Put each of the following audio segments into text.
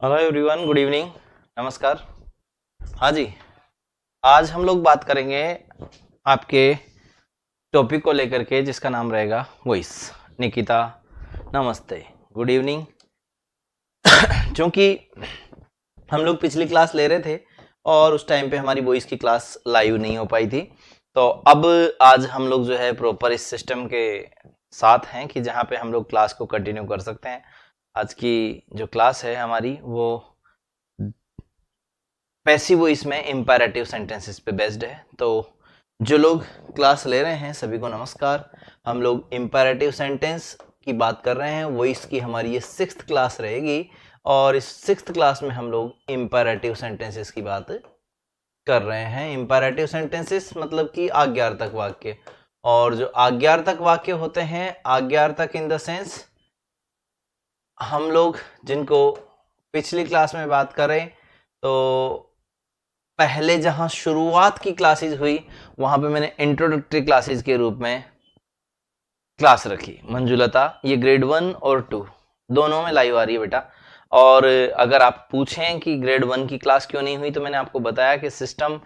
Hello everyone, good evening, नमस्कार। हाँ जी, आज हम लोग बात करेंगे आपके टॉपिक को लेकर के जिसका नाम रहेगा वॉइस। निकिता, नमस्ते, गुड इवनिंग। क्योंकि हम लोग पिछली क्लास ले रहे थे और उस टाइम पे हमारी वॉइस की क्लास लाइव नहीं हो पाई थी, तो अब आज हम लोग जो है प्रॉपर इस सिस्टम के साथ हैं कि जहाँ पे हम लोग क्लास को कंटिन्यू कर सकते हैं। आज की जो क्लास है हमारी वो पैसिव वॉइस में इंपैरेटिव सेंटेंसेस पे बेस्ड है। तो जो लोग क्लास ले रहे हैं सभी को नमस्कार। हम लोग इंपैरेटिव सेंटेंस की बात कर रहे हैं। वॉइस की हमारी ये 6th क्लास रहेगी और इस 6th क्लास में हम लोग इंपैरेटिव सेंटेंसेस की बात कर रहे हैं। इंपैरेटिव सेंटेंसेस मतलब कि आज्ञार्थक वाक्य, और जो आज्ञार्थक वाक्य होते हैं, आज्ञार्थक इन द सेंस हम लोग जिनको पिछली क्लास में बात करें तो पहले जहां शुरुआत की क्लासेस हुई वहां पे मैंने इंट्रोडक्टरी क्लासेस के रूप में क्लास रखी। मंजुलता, ये ग्रेड 1 और 2 दोनों में लाइव आ रही है बेटा। और अगर आप पूछें कि ग्रेड 1 की क्लास क्यों नहीं हुई तो मैंने आपको बताया कि सिस्टम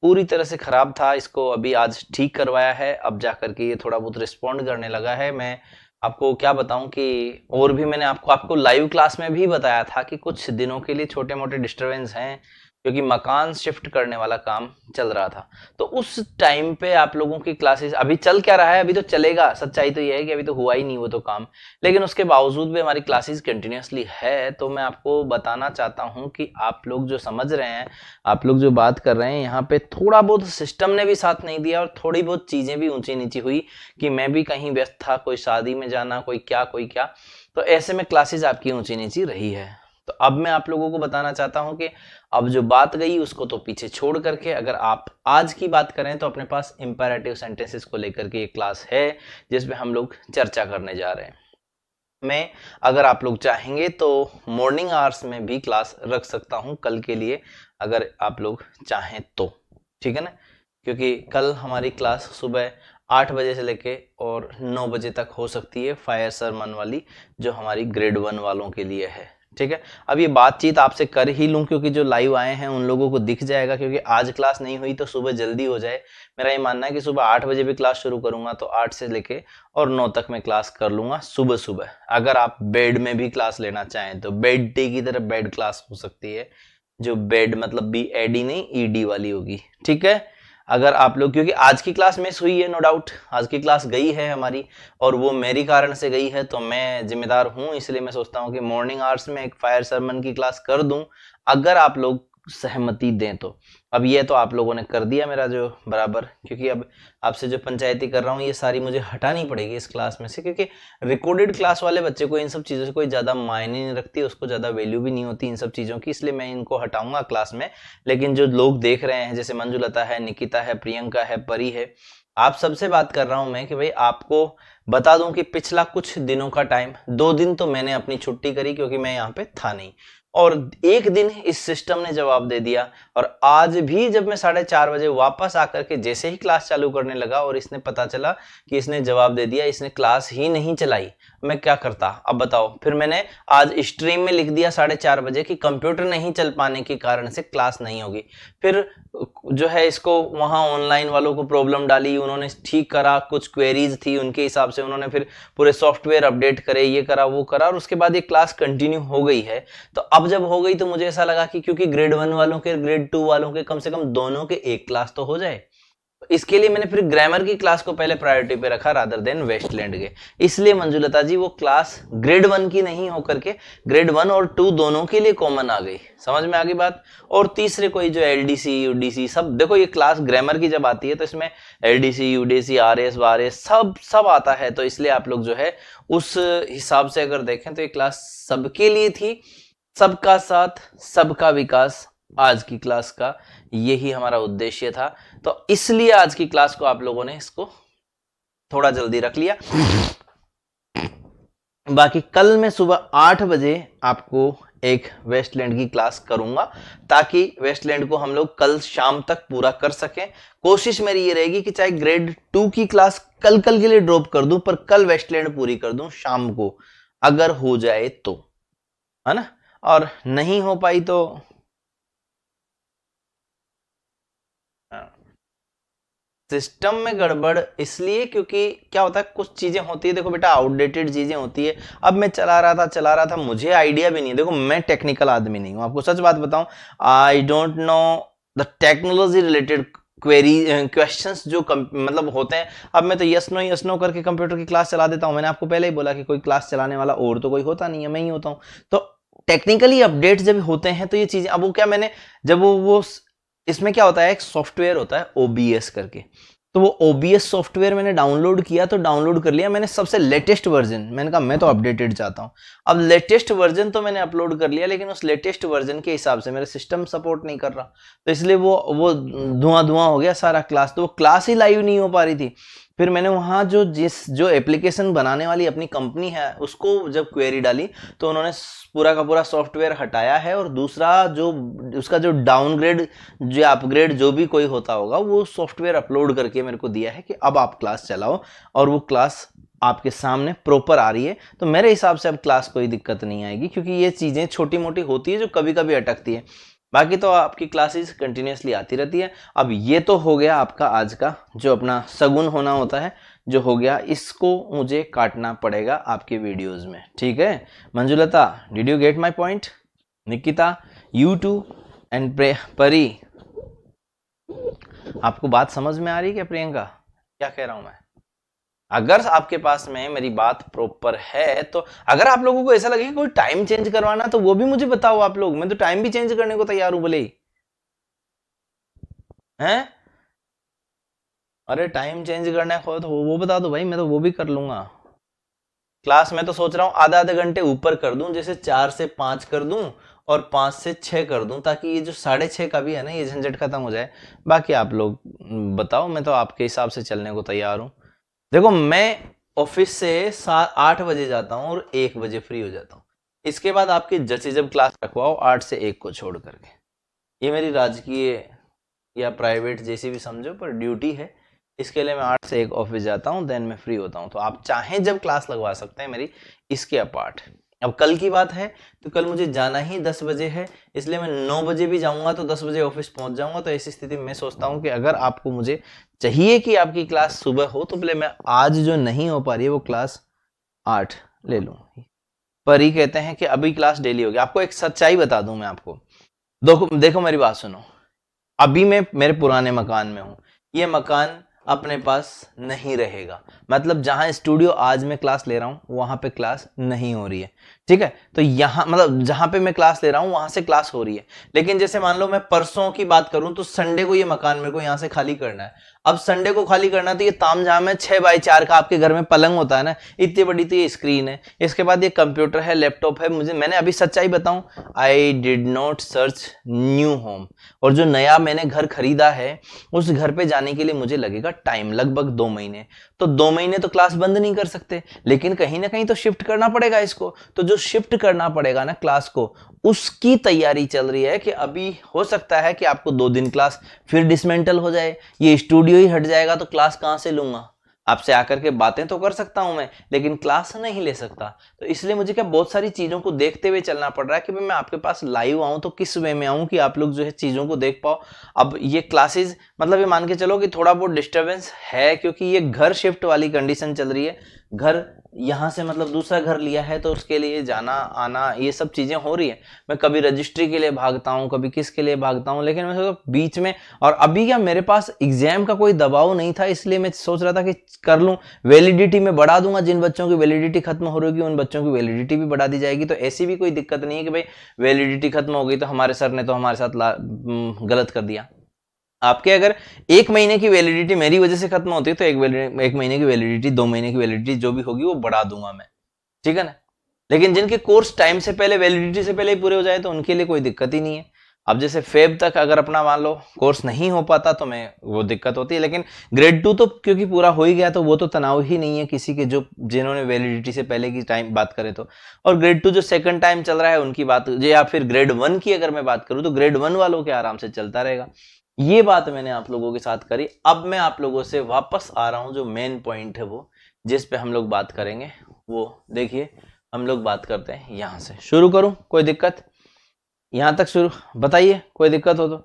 पूरी तरह से खराब था, इसको अभी आज ठीक करवाया है, अब जाकर के ये थोड़ा बहुत रिस्पॉन्ड करने लगा है। मैं आपको क्या बताऊं कि और भी मैंने आपको लाइव क्लास में भी बताया था कि कुछ दिनों के लिए छोटे मोटे डिस्टरबेंस हैं क्योंकि मकान शिफ्ट करने वाला काम चल रहा था। तो उस टाइम पे आप लोगों की क्लासेस अभी चल क्या रहा है, अभी तो चलेगा। सच्चाई तो ये है कि अभी तो हुआ ही नहीं वो तो काम, लेकिन उसके बावजूद भी हमारी क्लासेस कंटिन्यूअसली है। तो मैं आपको बताना चाहता हूं कि आप लोग जो समझ रहे हैं, आप लोग जो बात कर रहे हैं, यहाँ पे थोड़ा बहुत सिस्टम ने भी साथ नहीं दिया और थोड़ी बहुत चीजें भी ऊंची नीची हुई कि मैं भी कहीं व्यस्त था, कोई शादी में जाना, कोई क्या। तो ऐसे में क्लासेस आपकी ऊंची नीची रही है। तो अब मैं आप लोगों को बताना चाहता हूं कि अब जो बात गई उसको तो पीछे छोड़ करके अगर आप आज की बात करें तो अपने पास इंपैरेटिव सेंटेंसेस को लेकर के एक क्लास है जिसमें हम लोग चर्चा करने जा रहे हैं। मैं अगर आप लोग चाहेंगे तो मॉर्निंग आवर्स में भी क्लास रख सकता हूं कल के लिए, अगर आप लोग चाहें तो, ठीक है ना। क्योंकि कल हमारी क्लास सुबह 8 बजे से लेके और 9 बजे तक हो सकती है, फायर सरमन वाली, जो हमारी ग्रेड 1 वालों के लिए है। ठीक है, अब ये बातचीत आपसे कर ही लूं क्योंकि जो लाइव आए हैं उन लोगों को दिख जाएगा, क्योंकि आज क्लास नहीं हुई तो सुबह जल्दी हो जाए। मेरा ये मानना है कि सुबह 8 बजे भी क्लास शुरू करूंगा तो 8 से लेके और 9 तक मैं क्लास कर लूंगा सुबह सुबह। अगर आप बेड में भी क्लास लेना चाहें तो बेड डे की तरह बेड क्लास हो सकती है, जो बेड मतलब BAD नहीं ED वाली होगी। ठीक है, अगर आप लोग, क्योंकि आज की क्लास मिस हुई है, नो डाउट आज की क्लास गई है हमारी और वो मेरी कारण से गई है, तो मैं जिम्मेदार हूं, इसलिए मैं सोचता हूं कि मॉर्निंग आवर्स में एक फायर सरमन की क्लास कर दूं, अगर आप लोग सहमति दें तो। अब ये तो आप लोगों ने कर दिया मेरा जो बराबर, क्योंकि अब आपसे जो पंचायती कर रहा हूँ ये सारी मुझे हटानी पड़ेगी इस क्लास में से, क्योंकि रिकॉर्डेड क्लास वाले बच्चे को इन सब चीज़ों से कोई ज़्यादा मायने नहीं रखती, उसको ज़्यादा वैल्यू भी नहीं होती इन सब चीज़ों की, इसलिए मैं इनको हटाऊंगा क्लास में। लेकिन जो लोग देख रहे हैं, जैसे मंजुलता है, निकिता है, प्रियंका है, परी है, आप सबसे बात कर रहा हूं मैं कि भाई आपको बता दूं कि पिछला कुछ दिनों का टाइम, 2 दिन तो मैंने अपनी छुट्टी करी क्योंकि मैं यहाँ पे था नहीं, और 1 दिन इस सिस्टम ने जवाब दे दिया। और आज भी जब मैं 4:30 बजे वापस आकर के जैसे ही क्लास चालू करने लगा और इसने पता चला कि इसने जवाब दे दिया, इसने क्लास ही नहीं चलाई, मैं क्या करता अब बताओ। फिर मैंने आज स्ट्रीम में लिख दिया 4:30 बजे कि कंप्यूटर नहीं चल पाने के कारण से क्लास नहीं होगी। फिर जो है इसको वहां ऑनलाइन वालों को प्रॉब्लम डाली, उन्होंने ठीक करा, कुछ क्वेरीज थी उनके हिसाब से, उन्होंने फिर पूरे सॉफ्टवेयर अपडेट करे, ये करा वो करा, और उसके बाद ये क्लास कंटिन्यू हो गई है। तो अब जब हो गई तो मुझे ऐसा लगा कि क्योंकि ग्रेड 1 वालों के ग्रेड 2 वालों के कम से कम दोनों के एक क्लास तो हो जाए, इसके लिए मैंने फिर ग्रामर की क्लास को पहले प्रायोरिटी पे रखा रादर देन वेस्टलैंड के। इसलिए मंजुलता जी वो क्लास ग्रेड 1 की नहीं होकर के ग्रेड 1 और 2 दोनों के लिए कॉमन आ गई। समझ में आ गई बात। और तीसरे कोई जो LDC UDC सब, देखो ये क्लास ग्रामर की जब आती है तो इसमें LDC UDC RS वारएस सब आता है, तो इसलिए आप लोग जो है उस हिसाब से अगर देखें तो ये क्लास सबके लिए थी। सबका साथ सबका विकास आज की क्लास का यही हमारा उद्देश्य था, तो इसलिए आज की क्लास को आप लोगों ने इसको थोड़ा जल्दी रख लिया। बाकी कल मैं सुबह 8 बजे आपको एक वेस्टलैंड की क्लास करूंगा, ताकि वेस्टलैंड को हम लोग कल शाम तक पूरा कर सकें। कोशिश मेरी ये रहेगी कि चाहे ग्रेड 2 की क्लास कल के लिए ड्रॉप कर दूं, पर कल वेस्टलैंड पूरी कर दूं शाम को, अगर हो जाए तो, है ना। और नहीं हो पाई तो सिस्टम में गड़बड़ इसलिए क्योंकि क्या होता है, कुछ चीजें होती है, देखो बेटा आउटडेटेड चीजें होती है। अब मैं चला रहा था मुझे आइडिया भी नहीं है, देखो मैं टेक्निकल आदमी नहीं हूं, आपको सच बात बताऊं, I don't know the technology related query questions जो मतलब होते हैं। अब मैं तो यस नो करके कंप्यूटर की क्लास चला देता हूं। मैंने आपको पहले ही बोला कि कोई क्लास चलाने वाला और तो कोई होता नहीं है, मैं ही होता हूं। तो टेक्निकली अपडेट जब होते हैं तो ये चीजें, अब वो क्या, मैंने जब वो इसमें क्या होता है, एक सॉफ्टवेयर होता है ओबीएस करके, तो वो ओबीएस सॉफ्टवेयर मैंने डाउनलोड किया, तो डाउनलोड कर लिया मैंने सबसे लेटेस्ट वर्जन। मैंने कहा मैं तो अपडेटेड चाहता हूँ। अब लेटेस्ट वर्जन तो मैंने अपलोड कर लिया, लेकिन उस लेटेस्ट वर्जन के हिसाब से मेरा सिस्टम सपोर्ट नहीं कर रहा, तो इसलिए वो धुआं हो गया सारा क्लास, तो वो क्लास ही लाइव नहीं हो पा रही थी। फिर मैंने वहाँ जो एप्लीकेशन बनाने वाली अपनी कंपनी है उसको जब क्वेरी डाली, तो उन्होंने पूरा का पूरा सॉफ्टवेयर हटाया है, और दूसरा जो उसका जो डाउनग्रेड जो अपग्रेड जो भी कोई होता होगा वो सॉफ्टवेयर अपलोड करके मेरे को दिया है कि अब आप क्लास चलाओ, और वो क्लास आपके सामने प्रॉपर आ रही है। तो मेरे हिसाब से अब क्लास कोई दिक्कत नहीं आएगी, क्योंकि ये चीज़ें छोटी मोटी होती है जो कभी कभी अटकती है, बाकी तो आपकी क्लासेस कंटिन्यूसली आती रहती है। अब ये तो हो गया आपका आज का जो अपना सगुन होना होता है, जो हो गया, इसको मुझे काटना पड़ेगा आपके वीडियोस में, ठीक है। Manjulata, did you get my point? Nikita, you too and Pari, आपको बात समझ में आ रही है क्या? प्रियंका, क्या कह रहा हूं मैं? अगर आपके पास में मेरी बात प्रॉपर है तो, अगर आप लोगों को ऐसा लगे कि कोई टाइम चेंज करवाना तो वो भी मुझे बताओ आप लोग, मैं तो टाइम भी चेंज करने को तैयार हूं भले ही। हैं? अरे टाइम चेंज करना है तो वो बता दो भाई, मैं तो वो भी कर लूंगा। क्लास में तो सोच रहा हूँ आधा आधे घंटे ऊपर कर दूं, जैसे 4 से 5 कर दूं और 5 से 6 कर दूं, ताकि ये जो 6:30 का भी है ना, ये झंझट खत्म हो जाए। बाकी आप लोग बताओ, मैं तो आपके हिसाब से चलने को तैयार हूँ। देखो मैं ऑफिस से 8 बजे जाता हूँ और 1 बजे फ्री हो जाता हूँ। इसके बाद आपकी जैसे जब क्लास रखवाओ 8 से 1 को छोड़ करके, ये मेरी राजकीय या प्राइवेट जैसी भी समझो पर ड्यूटी है। इसके लिए मैं 8 से 1 ऑफिस जाता हूँ, देन मैं फ्री होता हूँ। तो आप चाहें जब क्लास लगवा सकते हैं मेरी, इसके अपार्ट। अब कल की बात है तो कल मुझे जाना ही 10 बजे है, इसलिए मैं 9 बजे भी जाऊंगा तो 10 बजे ऑफिस पहुंच जाऊंगा। तो ऐसी स्थिति में मैं सोचता हूँ कि अगर आपको मुझे चाहिए कि आपकी क्लास सुबह हो, तो पहले मैं आज जो नहीं हो पा रही है वो क्लास 8 ले लूँ। पर ही कहते हैं कि अभी क्लास डेली होगी। आपको एक सच्चाई बता दूं मैं आपको, देखो मेरी बात सुनो। अभी मैं मेरे पुराने मकान में हूं, ये मकान अपने पास नहीं रहेगा, मतलब जहां स्टूडियो आज मैं क्लास ले रहा हूं वहां पे क्लास नहीं हो रही है, ठीक है। तो यहां मतलब जहां पे मैं क्लास ले रहा हूं वहां से क्लास हो रही है, लेकिन जैसे मान लो मैं परसों की बात करूं तो संडे को ये मकान मेरे को यहां से खाली करना है। अब संडे को खाली करना, तो ये तामझाम है, 6x4 का आपके घर में पलंग होता है ना, इतनी बड़ी तो ये स्क्रीन है, इसके बाद ये कंप्यूटर है, लैपटॉप है। मैंने अभी सच्चाई बताऊं, I did not search new home, और जो नया मैंने घर खरीदा है उस घर पे जाने के लिए मुझे लगेगा टाइम, लगभग 2 महीने। तो 2 महीने तो क्लास बंद नहीं कर सकते, लेकिन कहीं ना कहीं तो शिफ्ट करना पड़ेगा इसको। तो जो शिफ्ट करना पड़ेगा ना क्लास को, उसकी तैयारी चल रही है कि अभी हो सकता है कि आपको 2 दिन क्लास फिर डिसमेंटल हो जाए, ये स्टूडियो ही हट जाएगा, तो क्लास कहां से लूंगा? आपसे आकर के बातें तो कर सकता हूं मैं, लेकिन क्लास नहीं ले सकता। तो इसलिए मुझे क्या बहुत सारी चीजों को देखते हुए चलना पड़ रहा है कि भाई मैं आपके पास लाइव आऊं तो किस वे में आऊं कि आप लोग जो है चीजों को देख पाओ। अब ये क्लासेस मतलब ये मान के चलो कि थोड़ा बहुत डिस्टर्बेंस है, क्योंकि ये घर शिफ्ट वाली कंडीशन चल रही है। घर यहाँ से मतलब दूसरा घर लिया है, तो उसके लिए जाना आना ये सब चीजें हो रही है। मैं कभी रजिस्ट्री के लिए भागता हूँ, कभी किसके लिए भागता हूँ, लेकिन मैं सोचा बीच में, और अभी क्या मेरे पास एग्जाम का कोई दबाव नहीं था, इसलिए मैं सोच रहा था कि कर लूँ, वैलिडिटी में बढ़ा दूंगा। जिन बच्चों की वैलिडिटी खत्म हो रही है उन बच्चों की वैलिडिटी भी बढ़ा दी जाएगी। तो ऐसी भी कोई दिक्कत नहीं है कि भाई वैलिडिटी खत्म हो गई तो हमारे सर ने तो हमारे साथ गलत कर दिया। आपके अगर 1 महीने की वैलिडिटी मेरी वजह से खत्म होती है तो 1 महीने की वैलिडिटी, 2 महीने की वैलिडिटी जो भी होगी वो बढ़ा दूंगा मैं, ठीक है ना। लेकिन जिनके कोर्स टाइम से पहले, वैलिडिटी से पहले ही पूरे हो जाए तो उनके लिए कोई दिक्कत ही नहीं है। अब जैसे फेब तक अगर अपना मान लो कोर्स नहीं हो पाता तो मैं वो दिक्कत होती है, लेकिन ग्रेड 2 तो क्योंकि पूरा हो ही गया तो वो तो तनाव ही नहीं है किसी के, जो जिन्होंने वैलिडिटी से पहले की टाइम बात करें तो। और ग्रेड 2 जो सेकंड टाइम चल रहा है उनकी बात, या फिर ग्रेड 1 की अगर मैं बात करूं तो ग्रेड 1 वालों के आराम से चलता रहेगा। ये बात मैंने आप लोगों के साथ करी। अब मैं आप लोगों से वापस आ रहा हूं, जो मेन पॉइंट है वो जिस पे हम लोग बात करेंगे, वो देखिए हम लोग बात करते हैं। यहां से शुरू करूं, कोई दिक्कत? यहाँ तक शुरू बताइए, कोई दिक्कत हो तो,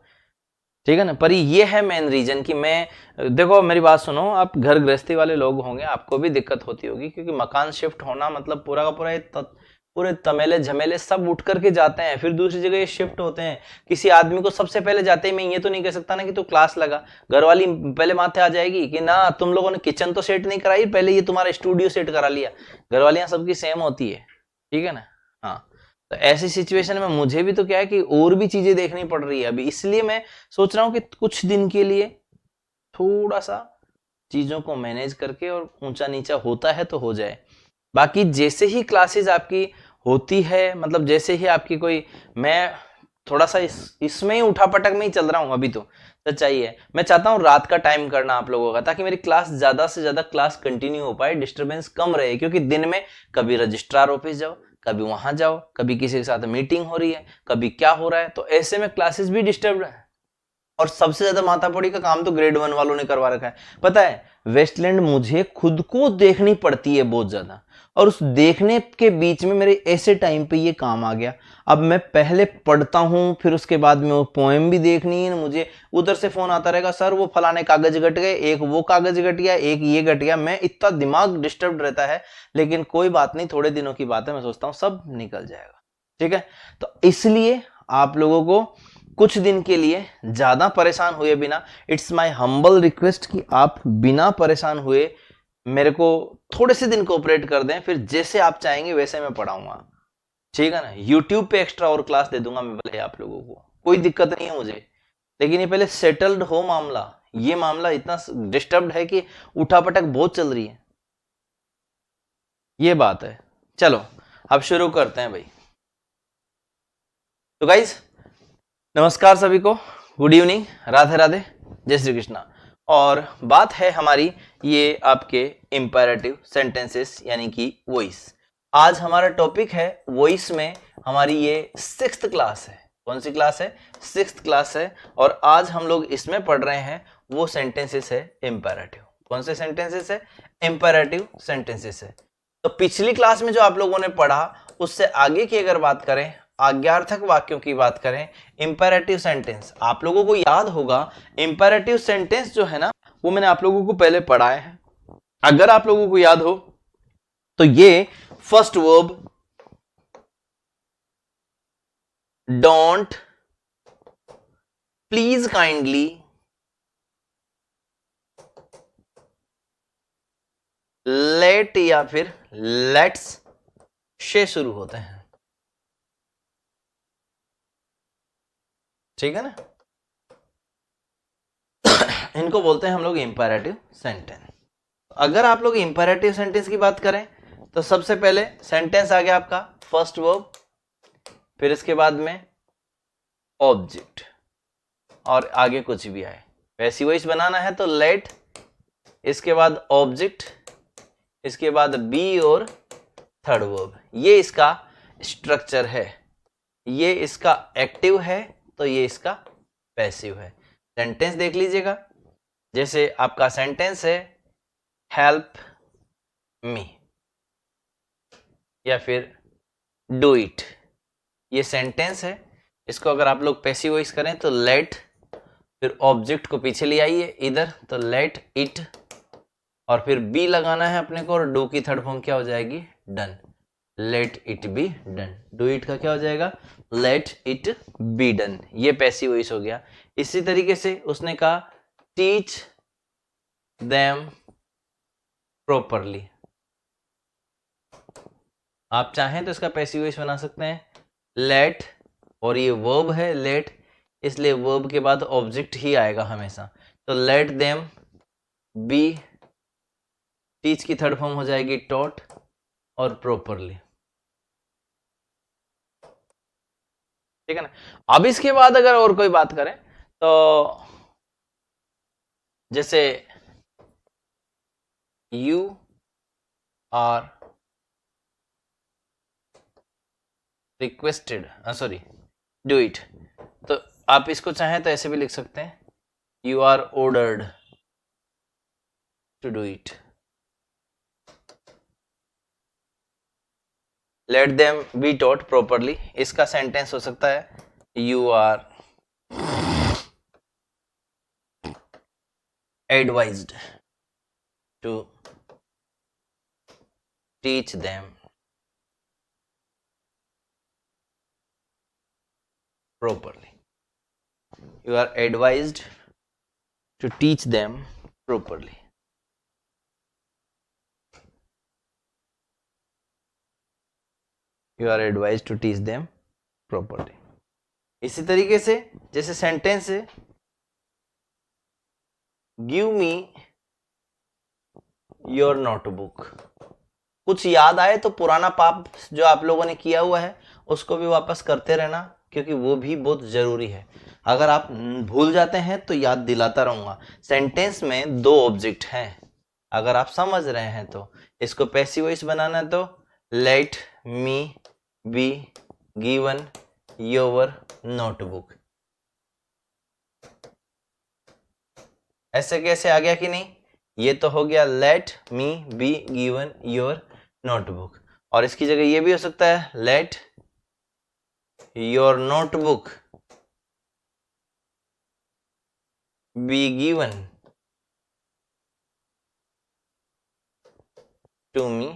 ठीक है ना। पर ये है मेन रीजन कि मैं, देखो मेरी बात सुनो, आप घर गृहस्थी वाले लोग होंगे, आपको भी दिक्कत होती होगी, क्योंकि मकान शिफ्ट होना मतलब पूरा का पूरा पूरे तमेले झमेले सब उठ करके जाते हैं, फिर दूसरी जगह ये शिफ्ट होते हैं। किसी आदमी को सबसे पहले जाते ही मैं ये तो नहीं कह सकता ना कि तू क्लास लगा, घर वाली पहले माथे आ जाएगी कि ना तुम लोगों ने किचन तो सेट नहीं कराई, पहले ये तुम्हारा स्टूडियो सेट करा लिया। घर वालियां सबकी सेम होती है, ठीक है ना। हाँ, तो ऐसी सिचुएशन में मुझे भी तो क्या है कि और भी चीजें देखनी पड़ रही है अभी, इसलिए मैं सोच रहा हूँ कि कुछ दिन के लिए थोड़ा सा चीजों को मैनेज करके, और ऊंचा नीचा होता है तो हो जाए। बाकी जैसे ही क्लासेस आपकी होती है, मतलब जैसे ही आपकी कोई, मैं थोड़ा सा इसमें ही उठापटक में ही चल रहा हूँ अभी तो, सच्चाई है। मैं चाहता हूँ रात का टाइम करना आप लोगों का, ताकि मेरी क्लास ज्यादा से ज्यादा क्लास कंटिन्यू हो पाए, डिस्टरबेंस कम रहे। क्योंकि दिन में कभी रजिस्ट्रार ऑफिस जाओ, कभी वहां जाओ, कभी किसी के साथ मीटिंग हो रही है, कभी क्या हो रहा है, तो ऐसे में क्लासेस भी डिस्टर्ब है। और सबसे ज्यादा माथापड़ी का काम तो ग्रेड 1 वालों ने करवा रखा है। पता है, वेस्टलैंड मुझे खुद को देखनी पड़ती है बहुत ज्यादा, और उस देखने के बीच में मेरे ऐसे टाइम पे ये काम आ गया। अब मैं पहले पढ़ता हूं, फिर उसके बाद में वो पोएम भी देखनी है मुझे, उधर से फोन आता रहेगा, सर वो फलाने कागज घट गए, एक वो कागज घट गया, एक ये घट गया, मैं इतना दिमाग डिस्टर्ब रहता है। लेकिन कोई बात नहीं, थोड़े दिनों की बात है, मैं सोचता हूँ सब निकल जाएगा, ठीक है। तो इसलिए आप लोगों को कुछ दिन के लिए ज्यादा परेशान हुए बिना, इट्स माय हम्बल रिक्वेस्ट कि आप बिना परेशान हुए मेरे को थोड़े से दिन कोऑपरेट कर दें, फिर जैसे आप चाहेंगे वैसे मैं पढ़ाऊंगा, ठीक है ना। यूट्यूब पे एक्स्ट्रा और क्लास दे दूंगा मैं भले आप लोगों को, कोई दिक्कत नहीं है मुझे। लेकिन ये पहले सेटल्ड हो मामला, ये मामला इतना डिस्टर्ब्ड है कि उठापटक बहुत चल रही है, ये बात है। चलो अब शुरू करते हैं भाई। तो गाइज नमस्कार सभी को, गुड इवनिंग, राधे राधे, जय श्री कृष्णा। और बात है हमारी ये आपके इंपेरेटिव सेंटेंसेस यानी कि वॉइस। आज हमारा टॉपिक है वॉइस में, हमारी ये 6th क्लास है। कौन सी क्लास है? 6th क्लास है। और आज हम लोग इसमें पढ़ रहे हैं वो सेंटेंसेस है इंपेरेटिव। कौन से सेंटेंसेस है? इंपेरेटिव सेंटेंसेस है। तो पिछली क्लास में जो आप लोगों ने पढ़ा, उससे आगे की अगर बात करें, आज्ञार्थक वाक्यों की बात करें, इंपेरेटिव सेंटेंस, आप लोगों को याद होगा इंपेरेटिव सेंटेंस जो है ना, वो मैंने आप लोगों को पहले पढ़ाया है। अगर आप लोगों को याद हो तो ये first verb don't, please, kindly, let या फिर लेट्स से शुरू होते हैं, ठीक है ना। इनको बोलते हैं हम लोग इंपेरेटिव सेंटेंस। अगर आप लोग इंपेरेटिव सेंटेंस की बात करें तो सबसे पहले सेंटेंस आ गया आपका फर्स्ट वर्ब, फिर इसके बाद में ऑब्जेक्ट, और आगे कुछ भी आए। वैसी वॉइस बनाना है तो लेट, इसके बाद ऑब्जेक्ट, इसके बाद बी और थर्ड वर्ब। ये इसका स्ट्रक्चर है। ये इसका एक्टिव है तो ये इसका पैसिव है। सेंटेंस देख लीजिएगा, जैसे आपका सेंटेंस है हेल्प मी या फिर डू इट, ये सेंटेंस है। इसको अगर आप लोग पैसिव वॉइस करें तो लेट, फिर ऑब्जेक्ट को पीछे ले आइए इधर, तो लेट इट, और फिर बी लगाना है अपने को, और डू की थर्ड फॉर्म क्या हो जाएगी? Done. Let it be done. Do it का क्या हो जाएगा? Let it be done. ये पैसिव वॉइस हो गया। इसी तरीके से उसने कहा टीच देम प्रॉपरली। आप चाहें तो इसका पैसिव वॉइस बना सकते हैं लेट, और ये वर्ब है लेट, इसलिए वर्ब के बाद ऑब्जेक्ट ही आएगा हमेशा। तो लेट देम बी, टीच की थर्ड फॉर्म हो जाएगी टॉट, और प्रॉपरली, ठीक है ना। अब इसके बाद अगर और कोई बात करें तो जैसे you are requested, sorry do it, तो आप इसको चाहें तो ऐसे भी लिख सकते हैं you are ordered to do it. Let them be taught properly, इसका सेंटेंस हो सकता है you are advised to teach them properly. You are advised to teach them properly. You are advised to teach them properly. इसी तरीके से जैसे sentence है give me your notebook. कुछ याद आए तो पुराना पाप जो आप लोगों ने किया हुआ है उसको भी वापस करते रहना, क्योंकि वो भी बहुत जरूरी है। अगर आप भूल जाते हैं तो याद दिलाता रहूंगा। सेंटेंस में दो ऑब्जेक्ट हैं, अगर आप समझ रहे हैं तो इसको पैसिव वॉइस बनाना है तो late me be given your notebook. ऐसे कैसे आ गया कि नहीं? ये तो हो गया let me be given your notebook, और इसकी जगह ये भी हो सकता है let your notebook be given to me.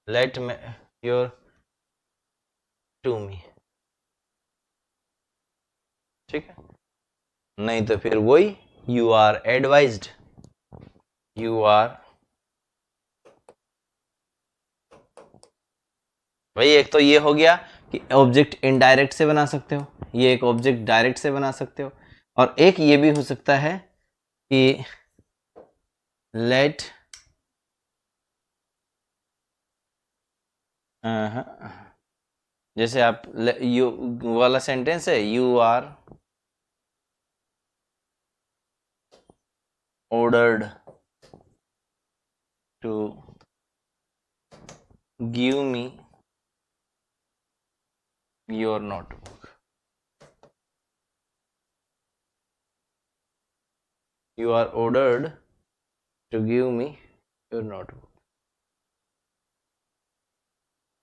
Let me your to me, ठीक है। नहीं तो फिर वही you are advised, you are, भाई एक तो ये हो गया कि ऑब्जेक्ट इनडायरेक्ट से बना सकते हो, ये एक ऑब्जेक्ट डायरेक्ट से बना सकते हो, और एक ये भी हो सकता है कि लेट जैसे आप यू वाला सेंटेंस है you are ordered to give me your notebook. You are ordered to give me your notebook.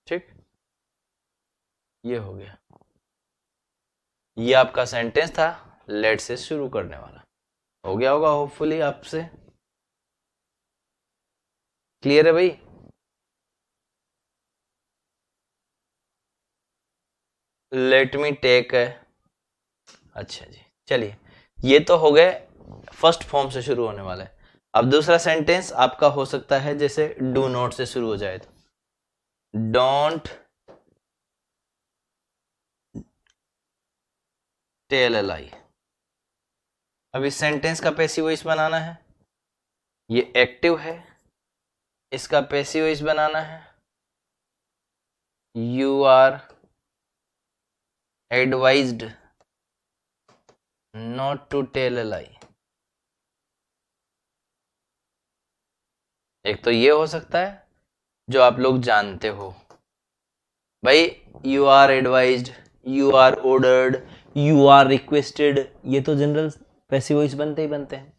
ठीक, ये हो गया। ये आपका सेंटेंस था लेट से शुरू करने वाला। हो गया होगा होपफुली आपसे। क्लियर है भाई? लेट मी टेक है। अच्छा जी, चलिए ये तो हो गए फर्स्ट फॉर्म से शुरू होने वाले। अब दूसरा सेंटेंस आपका हो सकता है जैसे डू नॉट से शुरू हो जाए तो डोंट टेल अ लाई। अब इस सेंटेंस का पैसिव वॉइस बनाना है, ये एक्टिव है, इसका पैसिव वॉइस बनाना है you are advised not to tell a lie. एक तो ये हो सकता है जो आप लोग जानते हो, भाई you are advised, you are ordered, you are requested, ये तो जनरल पैसिव वॉइस बनते ही बनते हैं।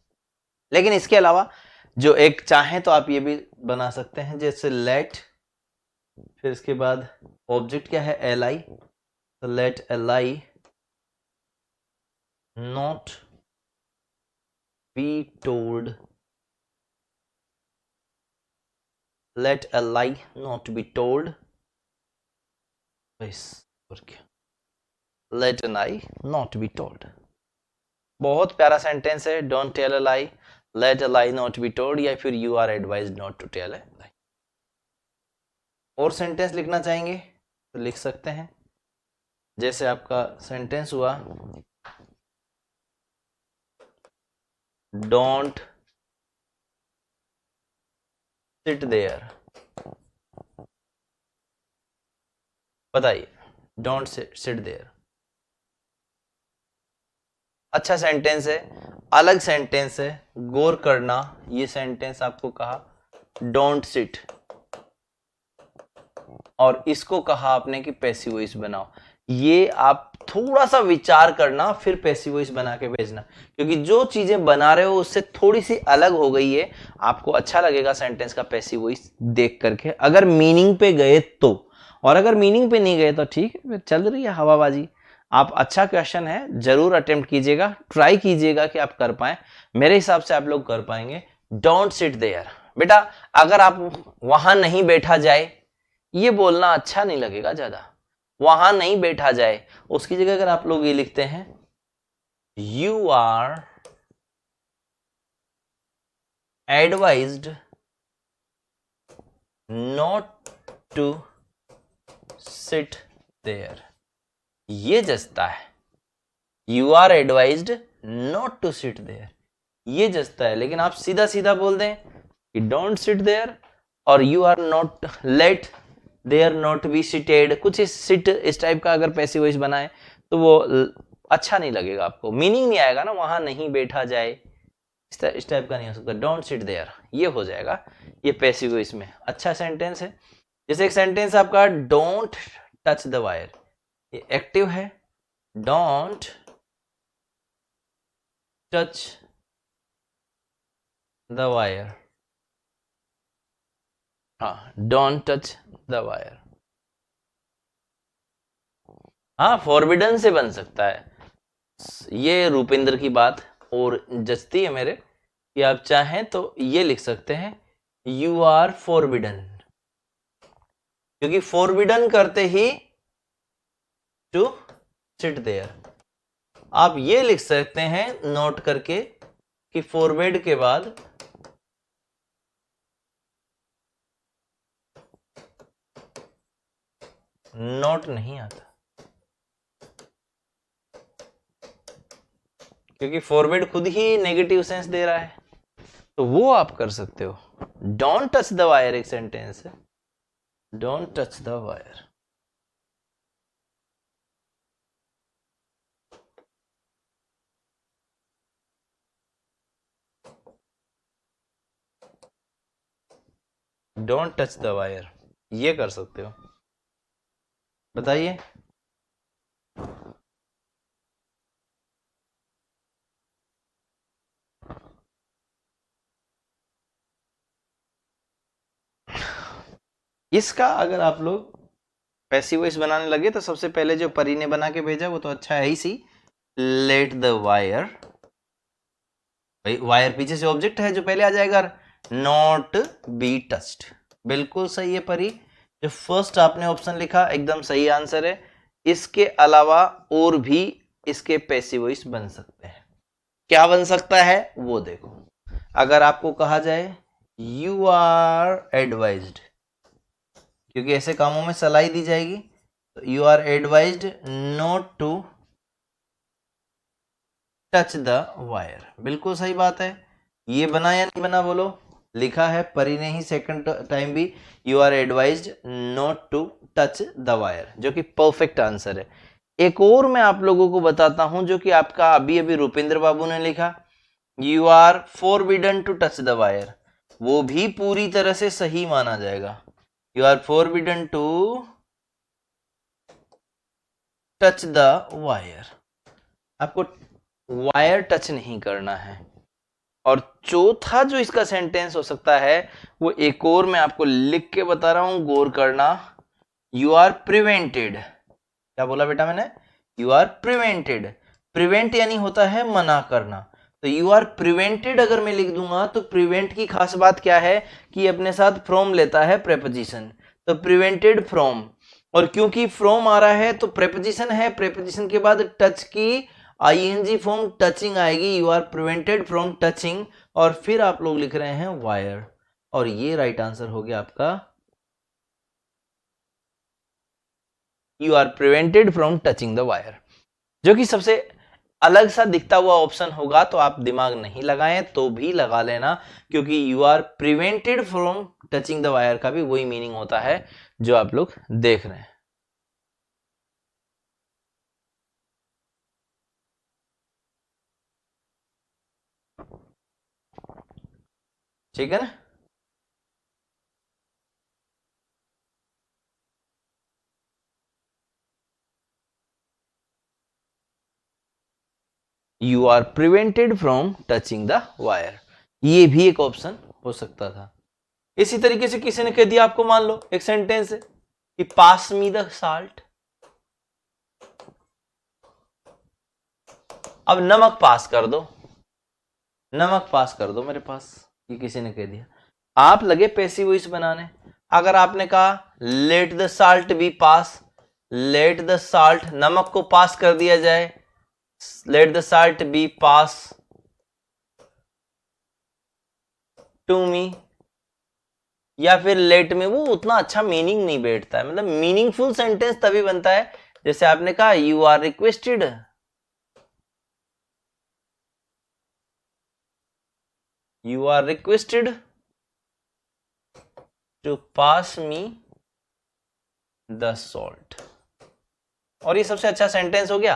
लेकिन इसके अलावा जो एक चाहे तो आप ये भी बना सकते हैं जैसे लेट, फिर इसके बाद ऑब्जेक्ट क्या है एल आई, तो late L I not be told, late a lie not be told, let an lie not be told। बहुत प्यारा सेंटेंस है, don't tell a lie, let a lie not be told, या फिर you are advised not to tell a lie. और sentence लिखना चाहेंगे तो लिख सकते हैं, जैसे आपका सेंटेंस हुआ डोंट सिट देयर। बताइए, डोंट सिट देयर अच्छा सेंटेंस है, अलग सेंटेंस है, गौर करना। ये सेंटेंस आपको कहा डोंट सिट, और इसको कहा आपने कि पैसिव वॉइस बनाओ। ये आप थोड़ा सा विचार करना फिर पैसिव वॉइस बना के भेजना, क्योंकि जो चीजें बना रहे हो उससे थोड़ी सी अलग हो गई है, आपको अच्छा लगेगा सेंटेंस का पैसिव वॉइस देख करके। अगर मीनिंग पे गए तो, और अगर मीनिंग पे नहीं गए तो ठीक है, फिर चल रही है हवाबाजी। आप अच्छा क्वेश्चन है, जरूर अटेम्प्ट कीजिएगा, ट्राई कीजिएगा कि आप कर पाए। मेरे हिसाब से आप लोग कर पाएंगे। डोंट सिट देयर, बेटा अगर आप वहां नहीं बैठा जाए, ये बोलना अच्छा नहीं लगेगा ज्यादा। वहां नहीं बैठा जाए, उसकी जगह अगर आप लोग ये लिखते हैं you are advised not to sit there, ये जचता है। You are advised not to sit there, ये जचता है। लेकिन आप सीधा सीधा बोल दें कि डोंट सिट देयर, और you are not let there not be seated, कुछ इस टाइप का अगर पैसिव वॉइस बनाए तो वो अच्छा नहीं लगेगा, आपको मीनिंग नहीं आएगा ना। वहां नहीं बैठा जाए, इस टाइप का नहीं हो सकता। डोंट सिट देयर ये हो जाएगा, ये पैसिव वॉइस में अच्छा सेंटेंस है। जैसे एक सेंटेंस आपका डोंट टच द वायर, ये एक्टिव है। डोंट टच द वायर, हाँ डोंट टच द वायर, हाँ फॉरबिडन से बन सकता है। ये रूपेंद्र की बात और जचती है मेरे, कि आप चाहें तो ये लिख सकते हैं यू आर फॉरबिडन, क्योंकि फॉरबिडन करते ही टू सिट देयर। आप ये लिख सकते हैं नोट करके कि फॉरबिड के बाद नोट नहीं आता, क्योंकि फॉरबिड खुद ही नेगेटिव सेंस दे रहा है, तो वो आप कर सकते हो। डोंट टच द वायर एक सेंटेंस है, don't touch the wire. Don't touch the wire, ये कर सकते हो। बताइए। इसका अगर आप लोग पैसिव वॉइस बनाने लगे तो सबसे पहले जो परी ने बना के भेजा वो तो अच्छा है ही सी। लेट द वायर, भाई वायर पीछे से ऑब्जेक्ट है जो पहले आ जाएगा। नॉट बी टच्ड, बिल्कुल सही है परी। जो फर्स्ट आपने ऑप्शन लिखा एकदम सही आंसर है। इसके अलावा और भी इसके पैसिव वॉइस बन सकते हैं। क्या बन सकता है वो देखो। अगर आपको कहा जाए यू आर एडवाइज्ड, क्योंकि ऐसे कामों में सलाह दी जाएगी, तो you are advised not to touch the wire, बिल्कुल सही बात है। ये बना या नहीं बना बोलो। लिखा है परी ने ही सेकंड टाइम भी, you are advised not to touch the wire, जो कि परफेक्ट आंसर है। एक और मैं आप लोगों को बताता हूं जो कि आपका अभी अभी रुपेंद्र बाबू ने लिखा, you are forbidden to touch the wire, वो भी पूरी तरह से सही माना जाएगा। You are forbidden to touch the wire, आपको वायर टच नहीं करना है। और चौथा जो इसका सेंटेंस हो सकता है वो एक और मैं आपको लिख के बता रहा हूं, गौर करना। यू आर प्रिवेंटेड, क्या बोला बेटा मैंने? You are prevented. प्रिवेंट यानी होता है मना करना, तो यू आर प्रिवेंटेड अगर मैं लिख दूंगा तो प्रिवेंट की खास बात क्या है कि अपने साथ फ्रॉम लेता है प्रेपोजिशन, तो प्रिवेंटेड फ्रॉम। और क्योंकि फ्रॉम आ रहा है तो प्रेपोजिशन है, प्रेपोजिशन के बाद टच की आईएनजी फॉर्म टचिंग आएगी, you are prevented from touching, और फिर आप लोग लिख रहे हैं वायर, और ये राइट आंसर हो गया आपका, you are prevented from touching the wire, जो कि सबसे अलग सा दिखता हुआ ऑप्शन होगा। तो आप दिमाग नहीं लगाएं तो भी लगा लेना, क्योंकि you are prevented from touching the wire का भी वही मीनिंग होता है जो आप लोग देख रहे हैं। ठीक है ना? You are prevented from touching the wire, ये भी एक ऑप्शन हो सकता था। इसी तरीके से किसी ने कह दिया आपको, मान लो एक सेंटेंस है, कि पास मी द साल्ट। अब नमक पास कर दो, नमक पास कर दो मेरे पास, ये किसी ने कह दिया। आप लगे पैसिव वॉइस बनाने। अगर आपने कहा let the salt be pass, let the salt, नमक को पास कर दिया जाए, let the salt be pass to me, या फिर लेट में, वो उतना अच्छा मीनिंग नहीं बैठता है। मतलब मीनिंगफुल सेंटेंस तभी बनता है जैसे आपने कहा you are requested, you are requested to pass me the salt. और ये सबसे अच्छा सेंटेंस हो गया।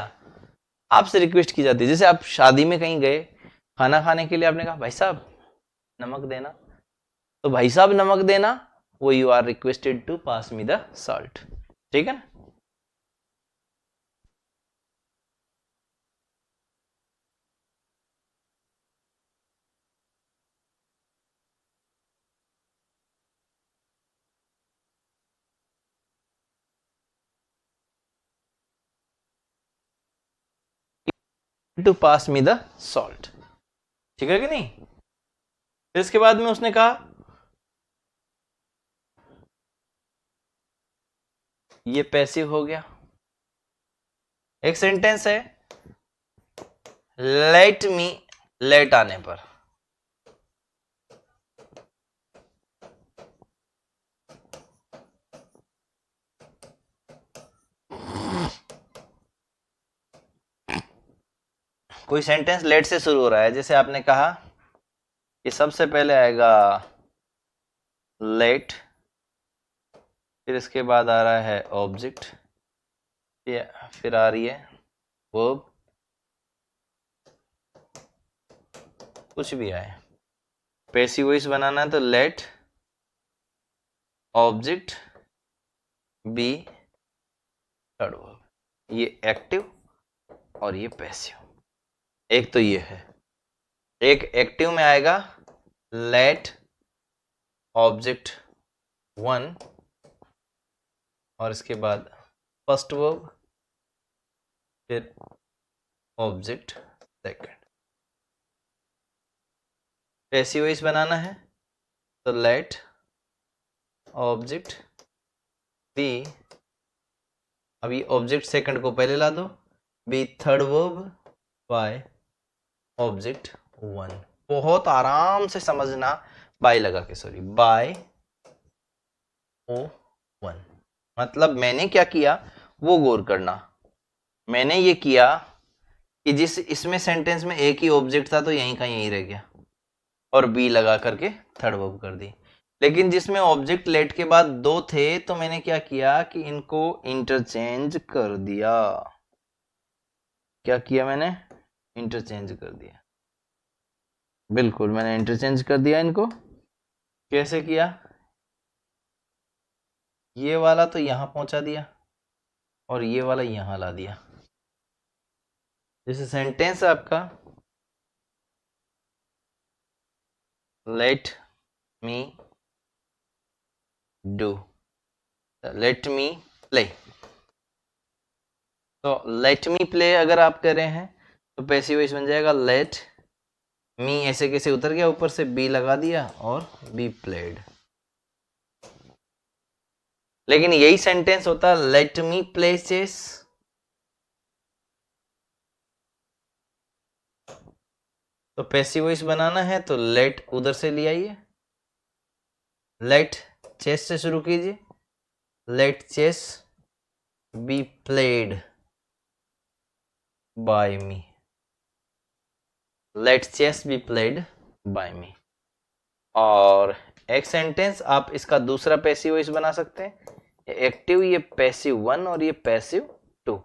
आपसे रिक्वेस्ट की जाती है, जैसे आप शादी में कहीं गए खाना खाने के लिए, आपने कहा भाई साहब नमक देना, तो भाई साहब नमक देना, वो you are requested to pass me the salt. ठीक है ना। To pass me the salt, ठीक है कि नहीं। फिर इसके बाद में उसने कहा, ये पैसिव हो गया। एक सेंटेंस है लेट मी, लेट आने पर, कोई सेंटेंस लेट से शुरू हो रहा है, जैसे आपने कहा कि सबसे पहले आएगा लेट, फिर इसके बाद आ रहा है ऑब्जेक्ट, फिर आ रही है वर्ब, कुछ भी आए। पैसिव वॉइस बनाना है तो let object be third verb, ये एक्टिव और ये पैसिव। एक तो ये है, एक एक्टिव में आएगा लेट ऑब्जेक्ट वन, और इसके बाद फर्स्ट वर्ब, फिर ऑब्जेक्ट सेकंड। पैसिव वॉइस बनाना है तो लेट ऑब्जेक्ट बी, अब ये ऑब्जेक्ट सेकंड को पहले ला दो, be third verb by object one. बहुत आराम से समझना, बाय लगा के, सॉरी, बाय ओ वन। मतलब मैंने क्या किया वो गौर करना। मैंने ये किया कि जिस इसमें सेंटेंस में एक ही ऑब्जेक्ट था तो यहीं का यहीं रह गया, और बी लगा करके थर्ड वर्ब कर दी। लेकिन जिसमें ऑब्जेक्ट लेट के बाद दो थे तो मैंने क्या किया कि इनको इंटरचेंज कर दिया। क्या किया मैंने? इंटरचेंज कर दिया। बिल्कुल मैंने इंटरचेंज कर दिया इनको। कैसे किया? ये वाला तो यहां पहुंचा दिया और ये वाला यहां ला दिया। जैसे सेंटेंस है आपका let me do, let me play, तो लेट मी प्ले अगर आप कर रहे हैं तो पैसिव वॉइस बन जाएगा लेट मी, ऐसे कैसे उतर गया ऊपर से, बी लगा दिया और बी प्लेड। लेकिन यही सेंटेंस होता है लेट मी प्ले चेस, तो पैसिव वॉइस बनाना है तो लेट उधर से ले आइए, लेट चेस से शुरू कीजिए, let chess be played by me, let chess be played by me. और एक सेंटेंस आप इसका दूसरा पैसिव वॉइस बना सकते हैं, एक्टिव, ये पैसिव वन और ये पैसिव टू।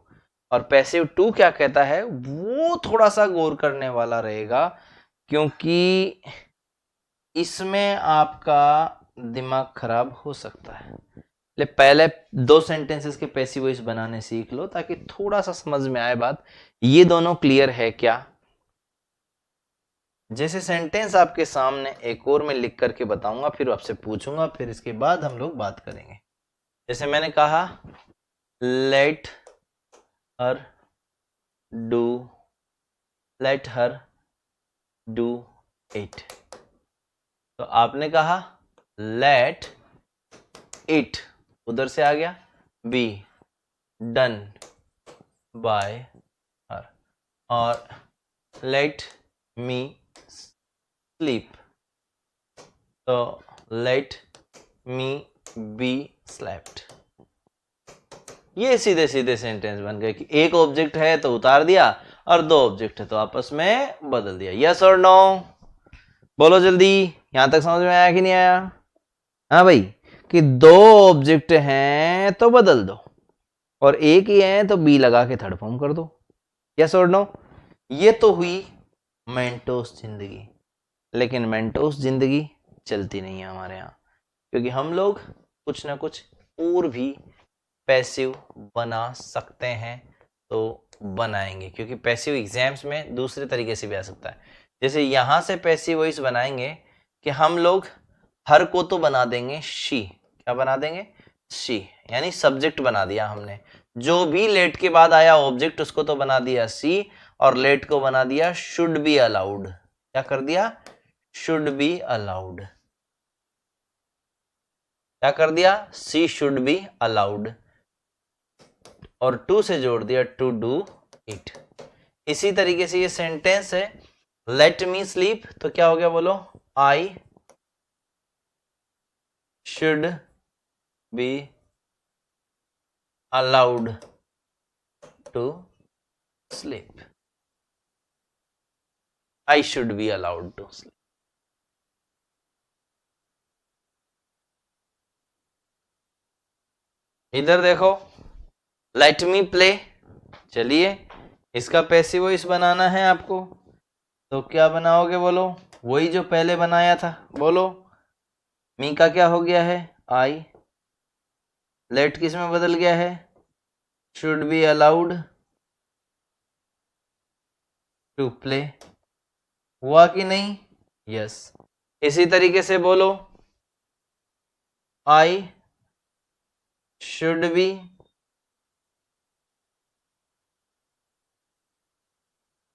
और पैसिव टू क्या कहता है वो थोड़ा सा गौर करने वाला रहेगा, क्योंकि इसमें आपका दिमाग खराब हो सकता है। ले पहले दो सेंटेंसेस के पैसिव वॉइस बनाने सीख लो ताकि थोड़ा सा समझ में आए बात। ये दोनों क्लियर है क्या? जैसे सेंटेंस आपके सामने एक और मैं लिख करके बताऊंगा, फिर आपसे पूछूंगा, फिर इसके बाद हम लोग बात करेंगे। जैसे मैंने कहा let her do, let her do it, तो आपने कहा लेट इट, उधर से आ गया बी डन बाय हर, और लेट मी स्लीप, तो लेट मी बी स्लेप्ट। ये सीधे सीधे सेंटेंस बन गए कि एक ऑब्जेक्ट है तो उतार दिया और दो ऑब्जेक्ट है तो आपस में बदल दिया। यस और नो, बोलो जल्दी, यहां तक समझ में आया कि नहीं आया? हाँ भाई, कि दो ऑब्जेक्ट हैं तो बदल दो और एक ही है तो बी लगा के थर्ड फॉर्म कर दो। यस और नो? ये तो हुई मेंटोस जिंदगी, लेकिन मेंटोस जिंदगी चलती नहीं है हमारे यहाँ, क्योंकि हम लोग कुछ ना कुछ और भी पैसिव बना सकते हैं तो बनाएंगे, क्योंकि पैसिव एग्जाम्स में दूसरे तरीके से भी आ सकता है। जैसे यहां से पैसिव वॉइस बनाएंगे कि हम लोग हर को तो बना देंगे शी, क्या बना देंगे? शी, यानी सब्जेक्ट बना दिया हमने, जो भी लेट के बाद आया ऑब्जेक्ट उसको तो बना दिया सी, और लेट को बना दिया शुड बी अलाउड। क्या कर दिया? Should be allowed. क्या कर दिया? सी शुड बी अलाउड, और टू से जोड़ दिया टू डू इट। इसी तरीके से ये सेंटेंस है लेट मी स्लीप, तो क्या हो गया बोलो? I should be allowed to sleep, I should be allowed to sleep. इधर देखो, लेट मी प्ले, चलिए इसका पैसिव वॉइस बनाना है आपको, तो क्या बनाओगे बोलो? वही जो पहले बनाया था, बोलो। मी का क्या हो गया है? आई, लेट किस में बदल गया है? Should be allowed to play, हुआ कि नहीं? यस। इसी तरीके से बोलो I should be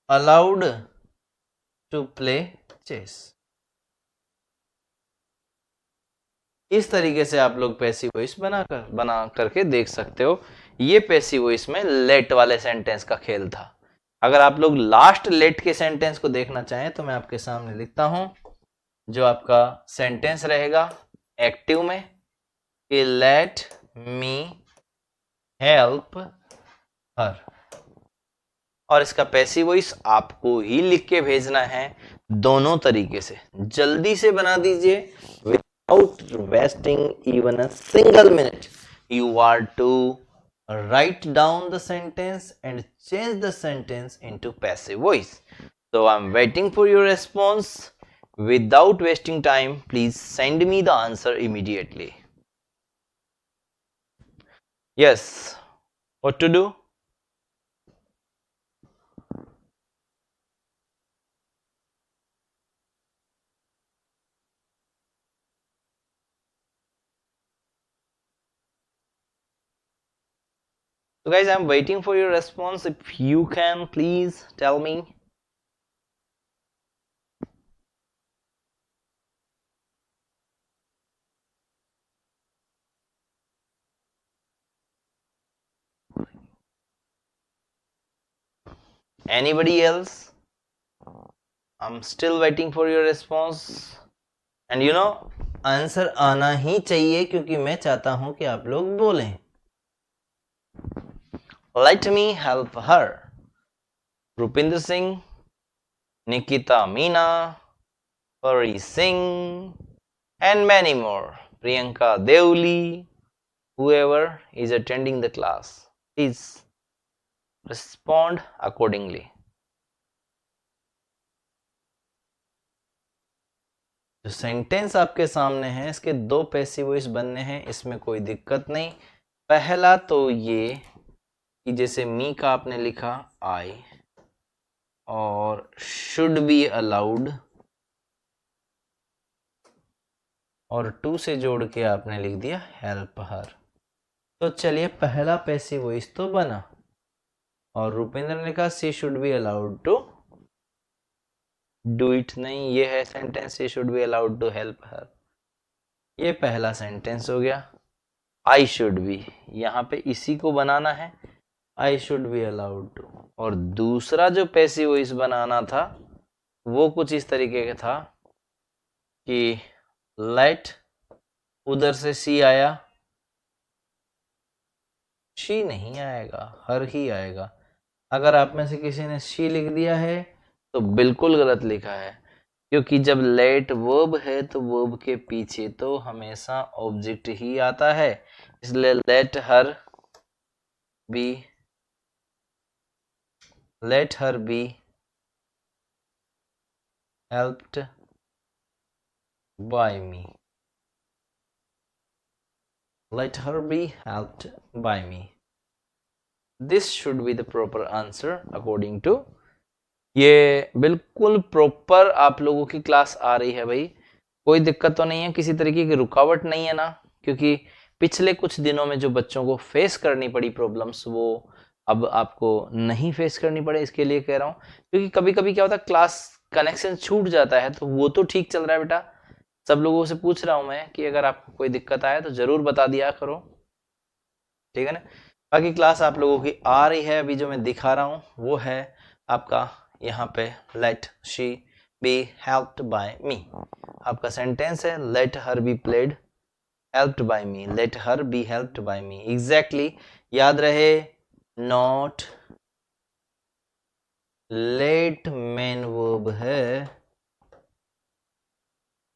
allowed to play chess. इस तरीके से आप लोग पैसिव वॉइस बना करके देख सकते हो। ये पैसिव वॉइस में लेट वाले सेंटेंस का खेल था। अगर आप लोग लास्ट लेट के सेंटेंस को देखना चाहें तो मैं आपके सामने लिखता हूं, जो आपका सेंटेंस रहेगा एक्टिव में कि लेट मी हेल्प हर, और इसका पैसिव वॉइस आपको ही लिख के भेजना है दोनों तरीके से। जल्दी से बना दीजिए, without wasting even a single minute. You are to write down the sentence and change the sentence into passive voice. So I'm waiting for your response. Without wasting time, please send me the answer immediately. Yes, what to do? So guys, I'm waiting for your response. If you can, please tell me. Anybody else? I'm still waiting for your response. And you know, answer आना ही चाहिए क्योंकि मैं चाहता हूं कि आप लोग बोलें। Let me help her. Rupinder Singh, Nikita Meena, Pari Singh, and many more. Priyanka Deoli, whoever is attending the class, please respond accordingly. जो सेंटेंस आपके सामने है इसके दो पैसिव वॉइस बनने हैं, इसमें कोई दिक्कत नहीं। पहला तो ये कि जैसे मी का आपने लिखा आई और शुड बी अलाउड, और टू से जोड़ के आपने लिख दिया हेल्प हर। तो चलिए पहला पैसिव वॉइस तो बना, और रुपेंद्र ने कहा she should be allowed to do it. नहीं, ये है sentence, she should be allowed to help her. ये पहला सेंटेंस हो गया। आई शुड बी, यहाँ पे इसी को बनाना है, I should be allowed to. और दूसरा जो पैसिव वॉइस बनाना था वो कुछ इस तरीके का था कि लेट, उधर से सी आया, शी नहीं आएगा, हर ही आएगा। अगर आप में से किसी ने शी लिख दिया है तो बिल्कुल गलत लिखा है, क्योंकि जब लेट वर्ब है तो वर्ब के पीछे तो हमेशा ऑब्जेक्ट ही आता है, इसलिए let her be, let her be helped by me, let her be helped by me. This should be the proper answer according to, ये बिल्कुल प्रॉपर आप लोगों की क्लास आ रही है भाई, कोई दिक्कत तो नहीं है, किसी तरीके की रुकावट नहीं है ना, क्योंकि पिछले कुछ दिनों में जो बच्चों को फेस करनी पड़ी प्रॉब्लम्स वो अब आपको नहीं फेस करनी पड़े, इसके लिए कह रहा हूँ। क्योंकि कभी कभी क्या होता है, क्लास कनेक्शन छूट जाता है, तो वो तो ठीक चल रहा है बेटा, सब लोगों से पूछ रहा हूं मैं कि अगर आपको कोई दिक्कत आए तो जरूर बता दिया करो, ठीक है ना। बाकी क्लास आप लोगों की आ रही है, अभी जो मैं दिखा रहा हूं वो है आपका यहाँ पे let she be helped by me. आपका सेंटेंस है let her be played helped by me, let her be helped by me. Exactly याद रहे, नॉट लेट मेन वर्ब है,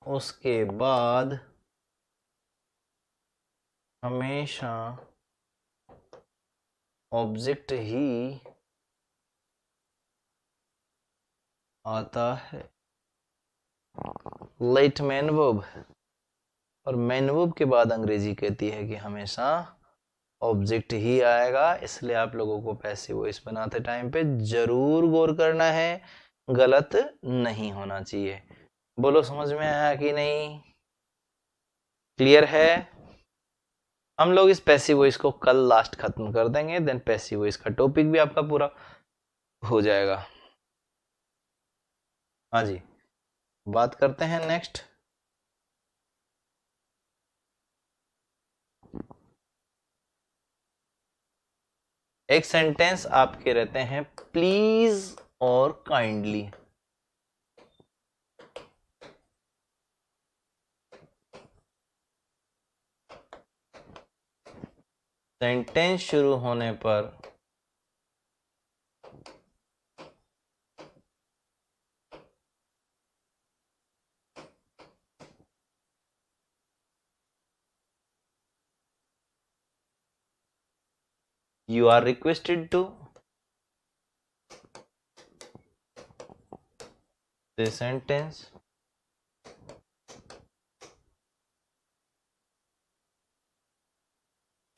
उसके बाद हमेशा ऑब्जेक्ट ही आता है, लेट मैन वर्ब, और मैन वर्ब के बाद अंग्रेजी कहती है कि हमेशा ऑब्जेक्ट ही आएगा, इसलिए आप लोगों को पैसिव वॉइस बनाते टाइम पे जरूर गौर करना है, गलत नहीं होना चाहिए। बोलो समझ में आया कि नहीं, क्लियर है। हम लोग इस पैसिव वॉइस को कल लास्ट खत्म कर देंगे, देन पैसिव वॉइस का टॉपिक भी आपका पूरा हो जाएगा। हाँ जी, बात करते हैं नेक्स्ट। एक सेंटेंस आपके रहते हैं प्लीज और काइंडली। सेंटेंस शुरू होने पर you are requested to say sentence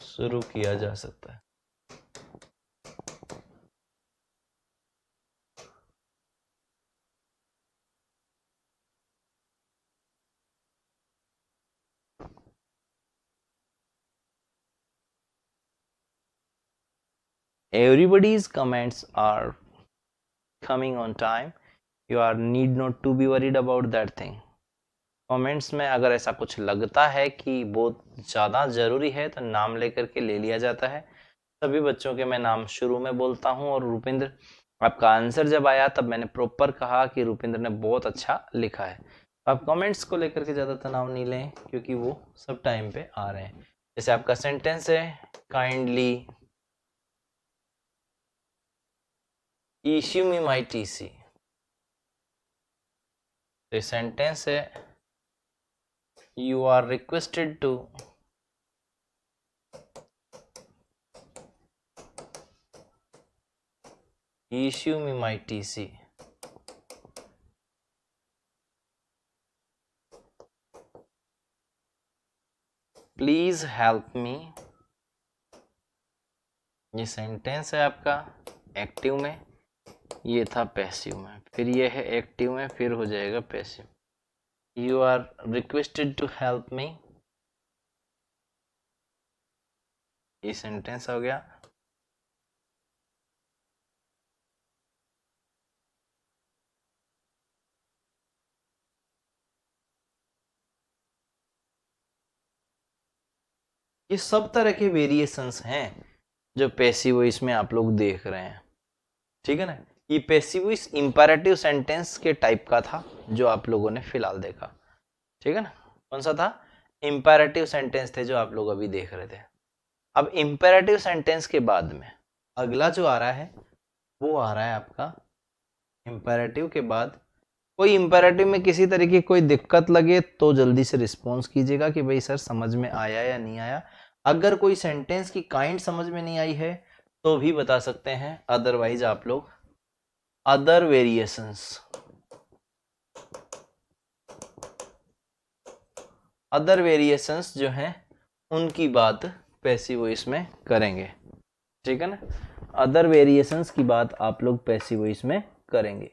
शुरू किया जा सकता है। Everybody's comments are coming on time, you are need not to be worried about that thing। Comments में अगर ऐसा कुछ लगता है कि बहुत ज़्यादा ज़रूरी है तो नाम लेकर के ले लिया जाता है। सभी बच्चों के मैं नाम शुरू में बोलता हूँ, और रुपेंद्र आपका आंसर जब आया तब मैंने प्रॉपर कहा कि रुपेंद्र ने बहुत अच्छा लिखा है। आप कमेंट्स को लेकर के ज़्यादा तनाव नहीं लें, क्योंकि वो सब टाइम पे आ रहे हैं। जैसे आपका सेंटेंस है काइंडली इश्यू मी माई टीसी, तो सेंटेंस है you are requested to issue me my TC। Please help me, ये सेंटेंस है आपका एक्टिव में, ये था पैसिव में, फिर ये है एक्टिव में, फिर हो जाएगा passive. You are requested to help me, ये सेंटेंस हो गया। ये सब तरह के वेरिएशंस हैं जो पैसिव वॉइस में आप लोग देख रहे हैं, ठीक है ना। ये पैसिव वॉइस इंपैरेटिव सेंटेंस के टाइप का था जो आप लोगों ने फिलहाल देखा, ठीक है ना। कौन सा था? इंपैरेटिव सेंटेंस थे जो आप लोग अभी देख रहे थे। अब इंपैरेटिव सेंटेंस के बाद में अगला जो आ रहा है वो आ रहा है आपका इंपैरेटिव के बाद। कोई इंपैरेटिव में किसी तरीके की कोई दिक्कत लगे तो जल्दी से रिस्पॉन्स कीजिएगा कि भाई सर समझ में आया या नहीं आया। अगर कोई सेंटेंस की काइंड समझ में नहीं आई है तो भी बता सकते हैं, अदरवाइज आप लोग अदर वेरिएशंस, अदर वेरिएशंस जो हैं उनकी बात पैसिव वॉइस में करेंगे, ठीक है ना। अदर वेरिएशंस की बात आप लोग पैसिव वॉइस में करेंगे।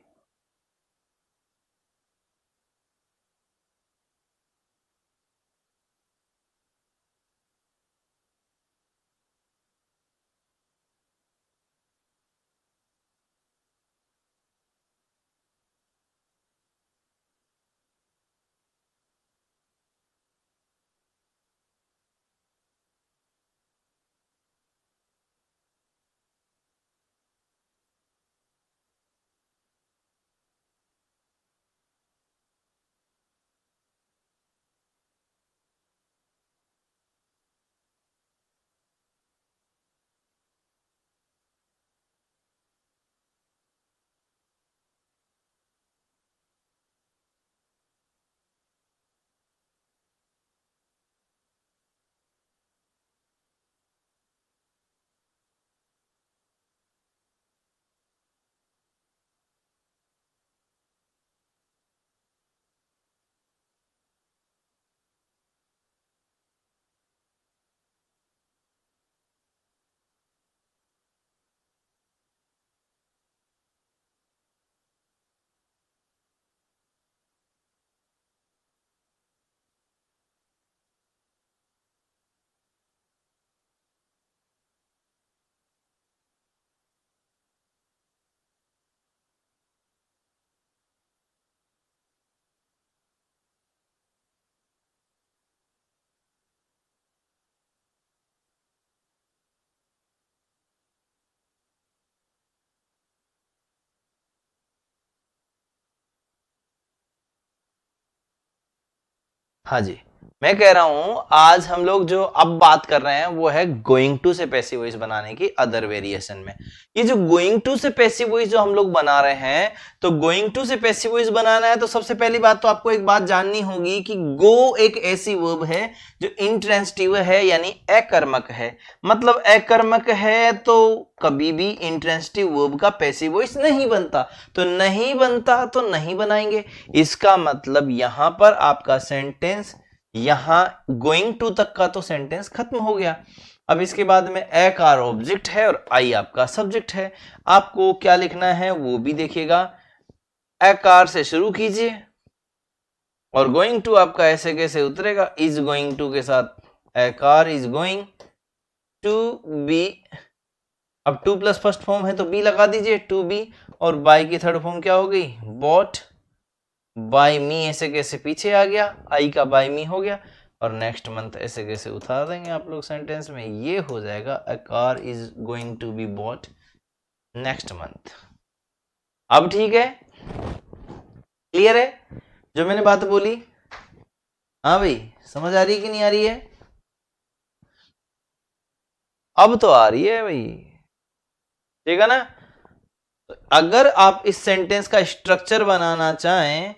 हाँ जी, मैं कह रहा हूं आज हम लोग जो अब बात कर रहे हैं वो है गोइंग टू से पैसिव वॉइस बनाने की अदर वेरिएशन में। ये जो गोइंग टू से पैसिव वॉइस जो हम लोग बना रहे हैं, तो गोइंग टू से पैसिव वॉइस बनाना है तो सबसे पहली बात तो आपको एक बात जाननी होगी कि गो एक ऐसी वर्ब है जो इंट्रांसिटिव है, यानी अकर्मक है। मतलब अकर्मक है तो कभी भी इंट्रांसिटिव वर्ब का पैसिव वॉइस नहीं बनता, तो नहीं बनता तो नहीं बनाएंगे। इसका मतलब यहां पर आपका सेंटेंस, यहां गोइंग टू तक का तो सेंटेंस खत्म हो गया। अब इसके बाद में ए कार ऑब्जेक्ट है और आई आपका सब्जेक्ट है। आपको क्या लिखना है वो भी देखिएगा। ए कार से शुरू कीजिए और गोइंग टू आपका ऐसे कैसे उतरेगा, इज गोइंग टू के साथ a car is going to be. अब टू प्लस फर्स्ट फॉर्म है तो बी लगा दीजिए, टू बी। और बाय की थर्ड फॉर्म क्या हो गई, बॉट बाय मी, ऐसे कैसे पीछे आ गया, आई का बाय मी हो गया। और नेक्स्ट मंथ ऐसे कैसे उतार देंगे आप लोग सेंटेंस में, ये हो जाएगा a car is going to be bought next month. अब ठीक है, क्लियर है जो मैंने बात बोली? हाँ भाई, समझ आ रही है कि नहीं आ रही है? अब तो आ रही है भाई, ठीक है ना। अगर आप इस सेंटेंस का स्ट्रक्चर बनाना चाहें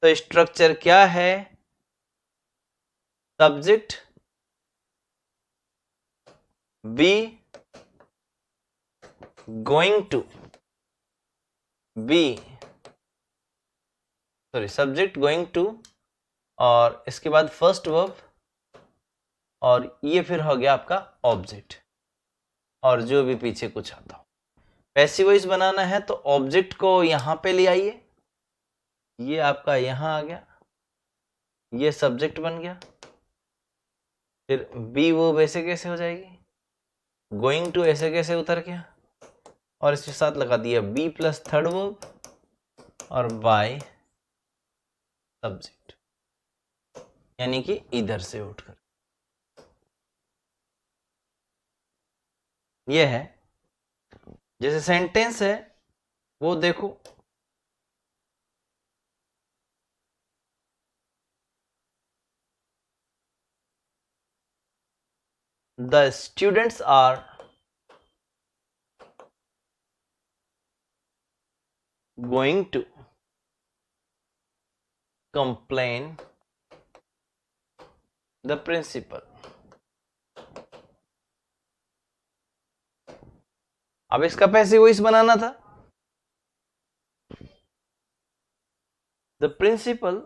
तो स्ट्रक्चर क्या है, subject be going to be, sorry subject going to, और इसके बाद फर्स्ट वर्ब, और ये फिर हो गया आपका ऑब्जेक्ट, और जो भी पीछे कुछ आता हो। पैसिव वॉइस बनाना है तो ऑब्जेक्ट को यहां पे ले आइए, ये आपका यहां आ गया, ये सब्जेक्ट बन गया। फिर बी वर्ब ऐसे कैसे हो जाएगी, गोइंग टू ऐसे कैसे उतर गया, और इसके साथ लगा दिया बी प्लस थर्ड वर्ब और बाय सब्जेक्ट, यानी कि इधर से उठकर। ये है जैसे सेंटेंस है वो देखो, the students are going to complain the principal. अब इसका पैसिव वॉइस बनाना था। The principal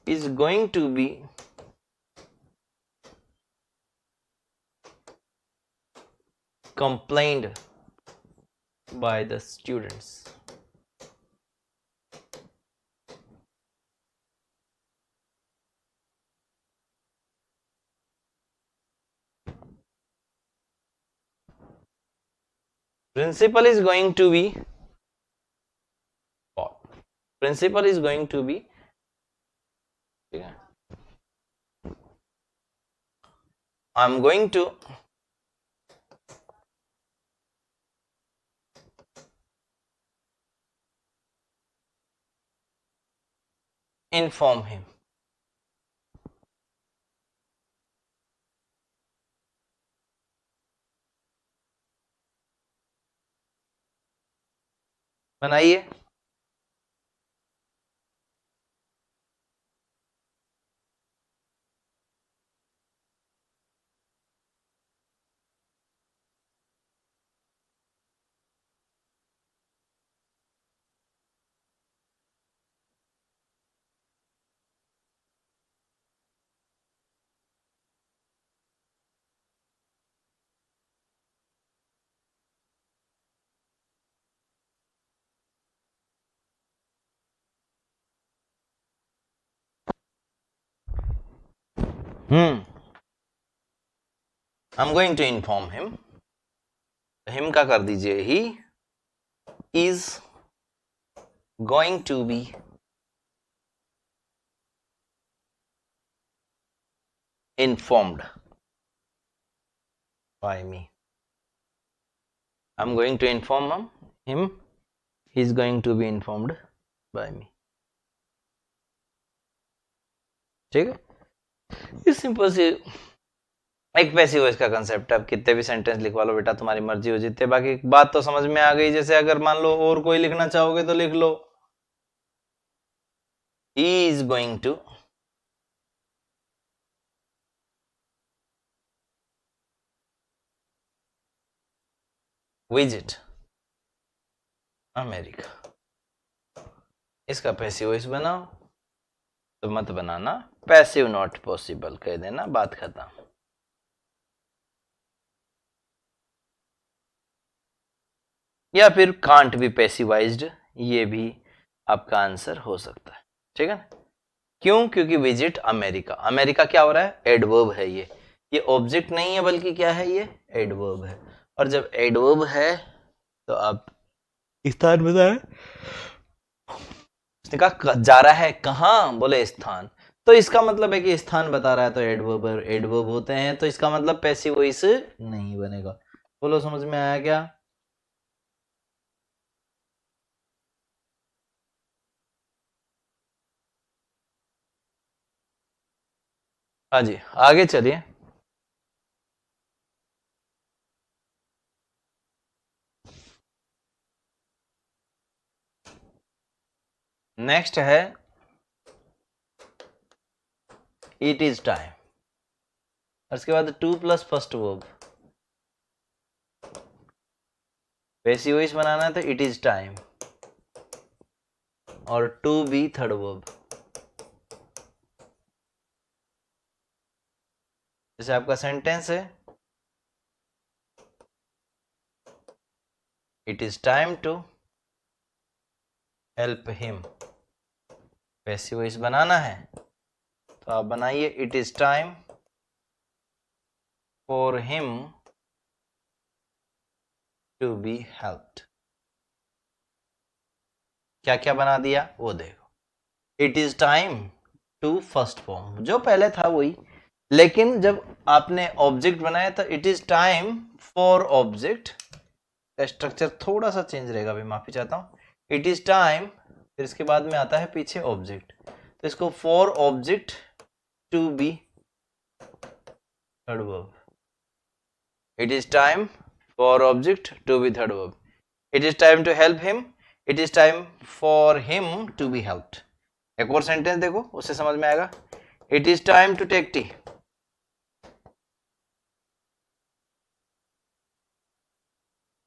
is going to be complained by the students. Principal is going to be what? Principal is going to be, I'm going to inform him. बनाइए। I'm going to inform him. Him का कर दीजिए, he is going to be informed by me. I'm going to inform him. He is going to be informed by me. ठीक है, इस simple सी एक passive voice का concept है। अब कितने भी सेंटेंस लिखवा लो बेटा, तुम्हारी मर्जी हो, जितने। बाकी बात तो समझ में आ गई। जैसे अगर मान लो और कोई लिखना चाहोगे तो लिख लो, he is going to visit America. इसका पैसिव वॉइस बनाओ, तो मत बनाना पैसिव नॉट पॉसिबल, कह देना, बात खत्म। या फिर कांट बी पैसिवाइज्ड, ये भी आपका आंसर हो सकता है। ठीक है ना? क्यों? क्योंकि विजिट अमेरिका, अमेरिका क्या हो रहा है? एडवर्ब है। ये ऑब्जेक्ट नहीं है, बल्कि क्या है? ये एडवर्ब है। और जब एडवर्ब है तो आप स्थान बता है, उसने कहा जा रहा है कहाँ, बोले स्थान, तो इसका मतलब है कि स्थान बता रहा है, तो एडवर्ब होते हैं, तो इसका मतलब पैसिव वॉइस नहीं बनेगा। बोलो समझ में आया क्या? हाँ जी, आगे चलिए। नेक्स्ट है इट इज टाइम, और इसके बाद to plus first verb. Passive voice बनाना है तो इट इज टाइम और टू बी थर्ड वर्ब। जैसे आपका सेंटेंस है, it is time to help him. Passive voice बनाना है तो आप बनाइए, it is time for him to be helped. क्या क्या बना दिया वो देखो, it is time to first form, जो पहले था वही, लेकिन जब आपने ऑब्जेक्ट बनाया तो it is time for object, का स्ट्रक्चर थोड़ा सा चेंज रहेगा, अभी माफी चाहता हूं। इट इज टाइम, फिर इसके बाद में आता है पीछे ऑब्जेक्ट, तो इसको for object to be third verb. It is time for object to be third verb. It is time to help him, it is time for him to be helped. एक और सेंटेंस देखो, उससे समझ में आएगा। It is time to take tea,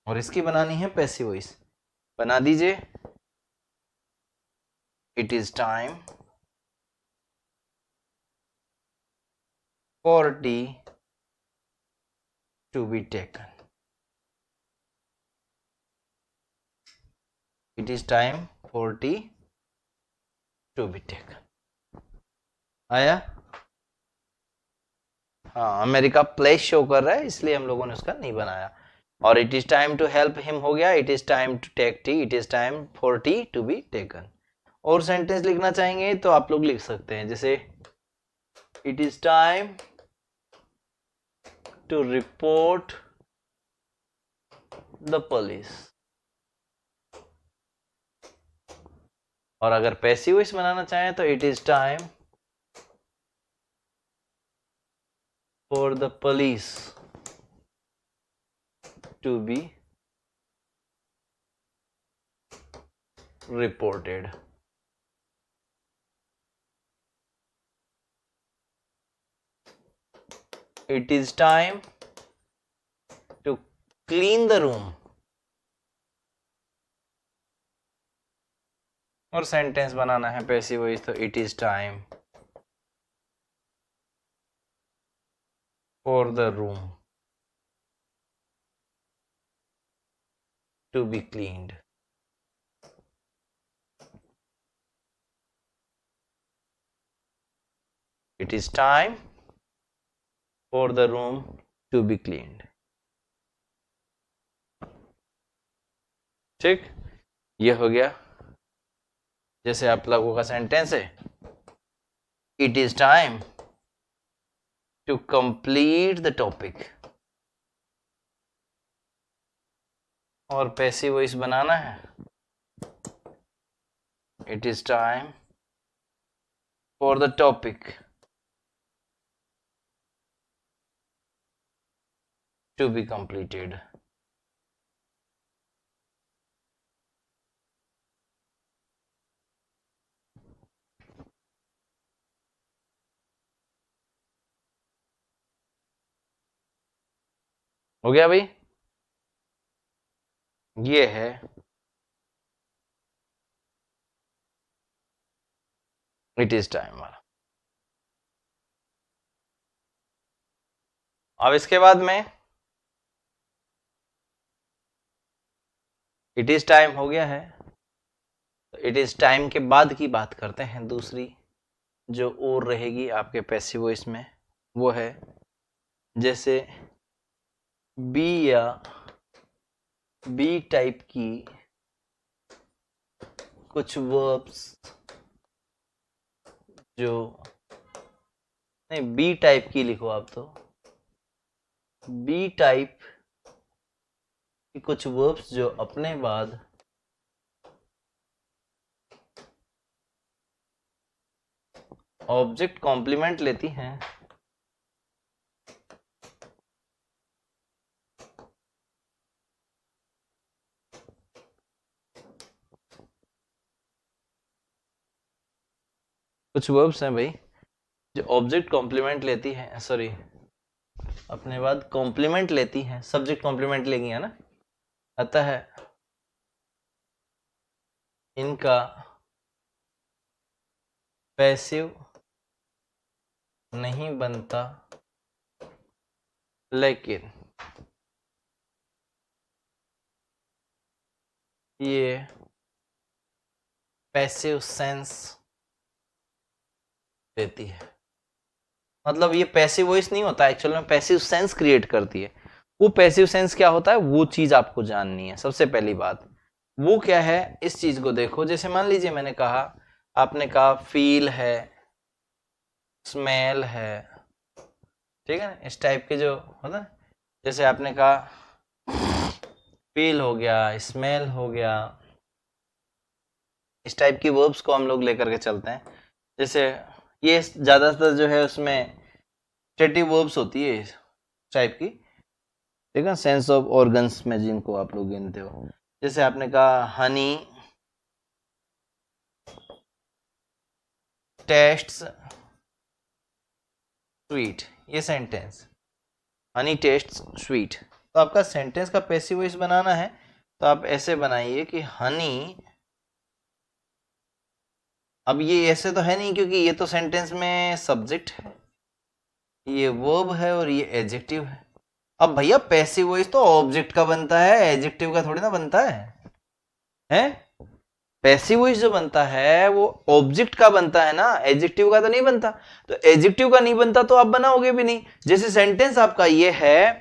और इसकी बनानी है पैसिव वॉइस, बना दीजिए, it is time for tea to be taken. It is time for tea to be taken. आया? हाँ, अमेरिका प्लेस शो कर रहा है, इसलिए हम लोगों ने उसका नहीं बनाया। और it is time to help him हो गया, it is time to take tea, it is time for tea to be taken. और सेंटेंस लिखना चाहेंगे तो आप लोग लिख सकते हैं, जैसे it is time to report the police. और अगर पैसिव वॉइस बनाना चाहें तो it is time for the police to be reported. It is time to clean the room. और सेंटेंस बनाना है पैसिव वॉइस तो it is time for the room to be cleaned. It is time for the room to be cleaned. ठीक, ये हो गया। जैसे आप लोगों का सेंटेंस है, it is time to complete the topic. और पैसिव वॉइस बनाना है, it is time for the topic to be completed. हो गया भाई? ये है इट इज टाइम वाला। अब इसके बाद में इट इज टाइम हो गया है, तो इट इज टाइम के बाद की बात करते हैं। दूसरी जो और रहेगी आपके पैसिव वॉइस में, वो है जैसे बी या बी टाइप की कुछ वर्ब्स, जो नहीं, बी टाइप की लिखो आप, तो बी टाइप की कुछ वर्ब्स जो अपने बाद ऑब्जेक्ट कॉम्प्लीमेंट लेती हैं, कुछ वर्ब्स हैं भाई जो ऑब्जेक्ट कॉम्प्लीमेंट लेती हैं, सॉरी, अपने बाद कॉम्प्लीमेंट लेती हैं, सब्जेक्ट कॉम्प्लीमेंट लेगी, है ना। अतः इनका पैसिव नहीं बनता, लेकिन ये पैसिव सेंस देती है। मतलब ये पैसिव वॉइस नहीं होता, एक्चुअल में पैसिव सेंस क्रिएट करती है। वो पैसिव सेंस क्या होता है, वो चीज आपको जाननी है। सबसे पहली बात वो क्या है, इस चीज को देखो। जैसे मान लीजिए मैंने कहा, आपने कहा फील है, स्मेल है, ठीक है ना, इस टाइप के जो होता है। जैसे आपने कहा फील हो गया, स्मेल हो गया, इस टाइप की वर्ब्स को हम लोग लेकर के चलते हैं। जैसे ये ज्यादातर जो है उसमें स्टेटिव वर्ब्स होती है इस टाइप की, ठीक है, सेंस ऑफ ऑर्गन्स में जिनको आप लोग गिनते हो। जैसे आपने कहा हनी टेस्ट्स स्वीट, ये सेंटेंस हनी टेस्ट्स स्वीट। तो आपका सेंटेंस का पैसिव वॉइस बनाना है तो आप ऐसे बनाइए कि हनी, अब ये ऐसे तो है नहीं क्योंकि ये तो सेंटेंस में सब्जेक्ट है, ये वर्ब है और ये एडजेक्टिव है। अब भैया पैसिव वॉइस तो ऑब्जेक्ट का बनता है, एडजेक्टिव का थोड़ी ना बनता है? पैसिव वॉइस जो बनता है वो ऑब्जेक्ट का बनता है ना, एडजेक्टिव का तो नहीं बनता। तो एडजेक्टिव का नहीं बनता तो आप बनाओगे भी नहीं। जैसे सेंटेंस आपका ये है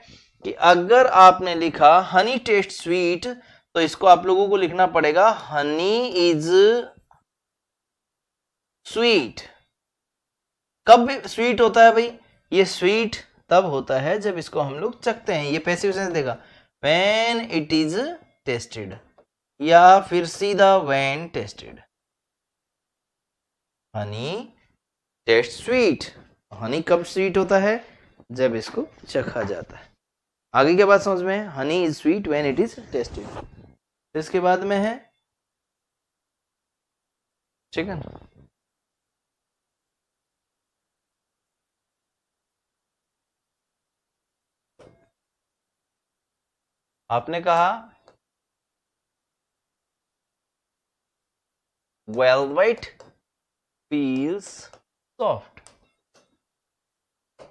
कि अगर आपने लिखा हनी टेस्ट स्वीट, तो इसको आप लोगों को लिखना पड़ेगा हनी इज स्वीट। कब स्वीट होता है भाई, ये स्वीट तब होता है जब इसको हम लोग चखते हैं। ये पैसिव सेंस देगा व्हेन इट इज टेस्टेड, या फिर सीधा when tested. Honey test sweet, Honey कब स्वीट होता है, जब इसको चखा जाता है। आगे क्या बात समझ में है, honey is sweet when it is tested. इसके बाद में है चिकन। आपने कहा वेलवेट फील्स सॉफ्ट,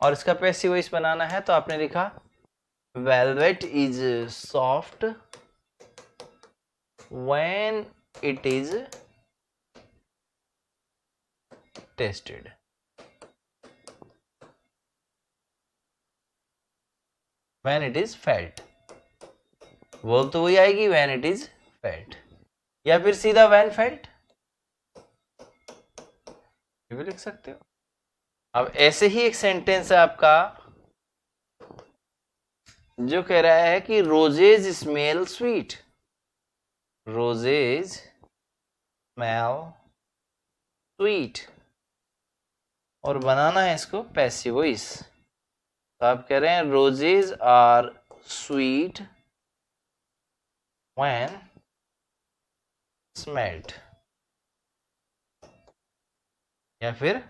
और इसका पैसिव वॉइस बनाना है तो आपने लिखा velvet is soft when it is tested. When it is felt, verb तो वही आएगी व्हेन इट इज फेल्ट, या फिर सीधा व्हेन फेल्ट, ये भी लिख सकते हो। अब ऐसे ही एक सेंटेंस है आपका जो कह रहा है कि roses smell sweet, roses smell sweet, और बनाना है इसको पैसिव वॉइस। तो आप कह रहे हैं roses are sweet when smelled, या फिर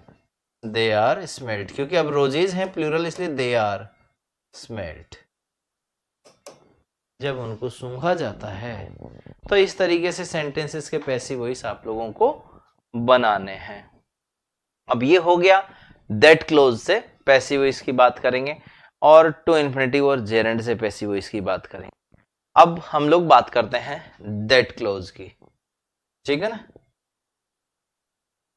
दे आर स्मेल्ड, क्योंकि अब रोजेज हैं प्लूरल इसलिए दे आर स्मेल्ड, जब उनको सूंघा जाता है। तो इस तरीके से सेंटेंसेस के पैसिव वॉइस आप लोगों को बनाने हैं। अब ये हो गया दैट क्लोज से पैसिव वॉइस की बात करेंगे, और टू इन्फिनिटिव और जेरेंड से पैसिव वॉइस की बात करेंगे। अब हम लोग बात करते हैं दैट क्लोज की, ठीक है ना।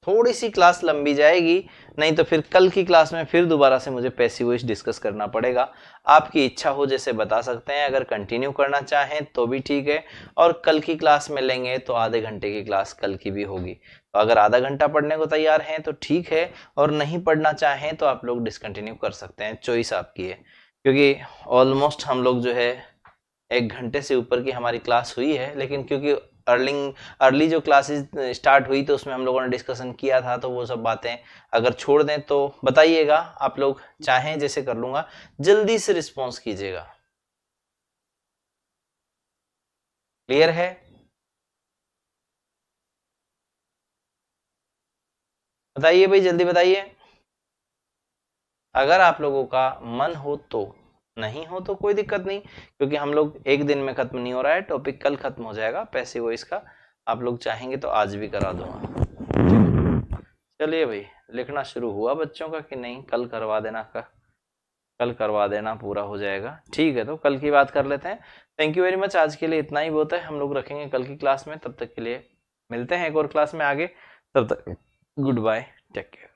थोड़ी सी क्लास लंबी जाएगी, नहीं तो फिर कल की क्लास में फिर दोबारा से मुझे पैसिव वॉइस डिस्कस करना पड़ेगा। आपकी इच्छा हो जैसे बता सकते हैं, अगर कंटिन्यू करना चाहें तो भी ठीक है, और कल की क्लास में लेंगे तो आधे घंटे की क्लास कल की भी होगी। तो अगर आधा घंटा पढ़ने को तैयार हैं तो ठीक है, और नहीं पढ़ना चाहें तो आप लोग डिसकंटिन्यू कर सकते हैं, चॉइस आपकी है। क्योंकि ऑलमोस्ट हम लोग जो है 1 घंटे से ऊपर की हमारी क्लास हुई है, लेकिन क्योंकि अर्ली जो क्लासेस स्टार्ट हुई तो उसमें हम लोगों ने डिस्कशन किया था, तो वो सब बातें अगर छोड़ दें तो बताइएगा, आप लोग चाहें जैसे कर लूंगा, जल्दी से रिस्पॉन्स कीजिएगा। क्लियर है? बताइए भाई, जल्दी बताइए। अगर आप लोगों का मन हो तो, नहीं हो तो कोई दिक्कत नहीं, क्योंकि हम लोग एक दिन में खत्म नहीं हो रहा है, टॉपिक कल खत्म हो जाएगा पैसिव वॉइस का। आप लोग चाहेंगे तो आज भी करा दूंगा। चलिए भाई, लिखना शुरू हुआ बच्चों का कि नहीं? कल करवा देना का, कल करवा देना, पूरा हो जाएगा। ठीक है, तो कल की बात कर लेते हैं। थैंक यू वेरी मच, आज के लिए इतना ही बहुत है। हम लोग रखेंगे कल की क्लास में, तब तक के लिए मिलते हैं एक और क्लास में आगे। तब तक गुड बाय, टेक केयर।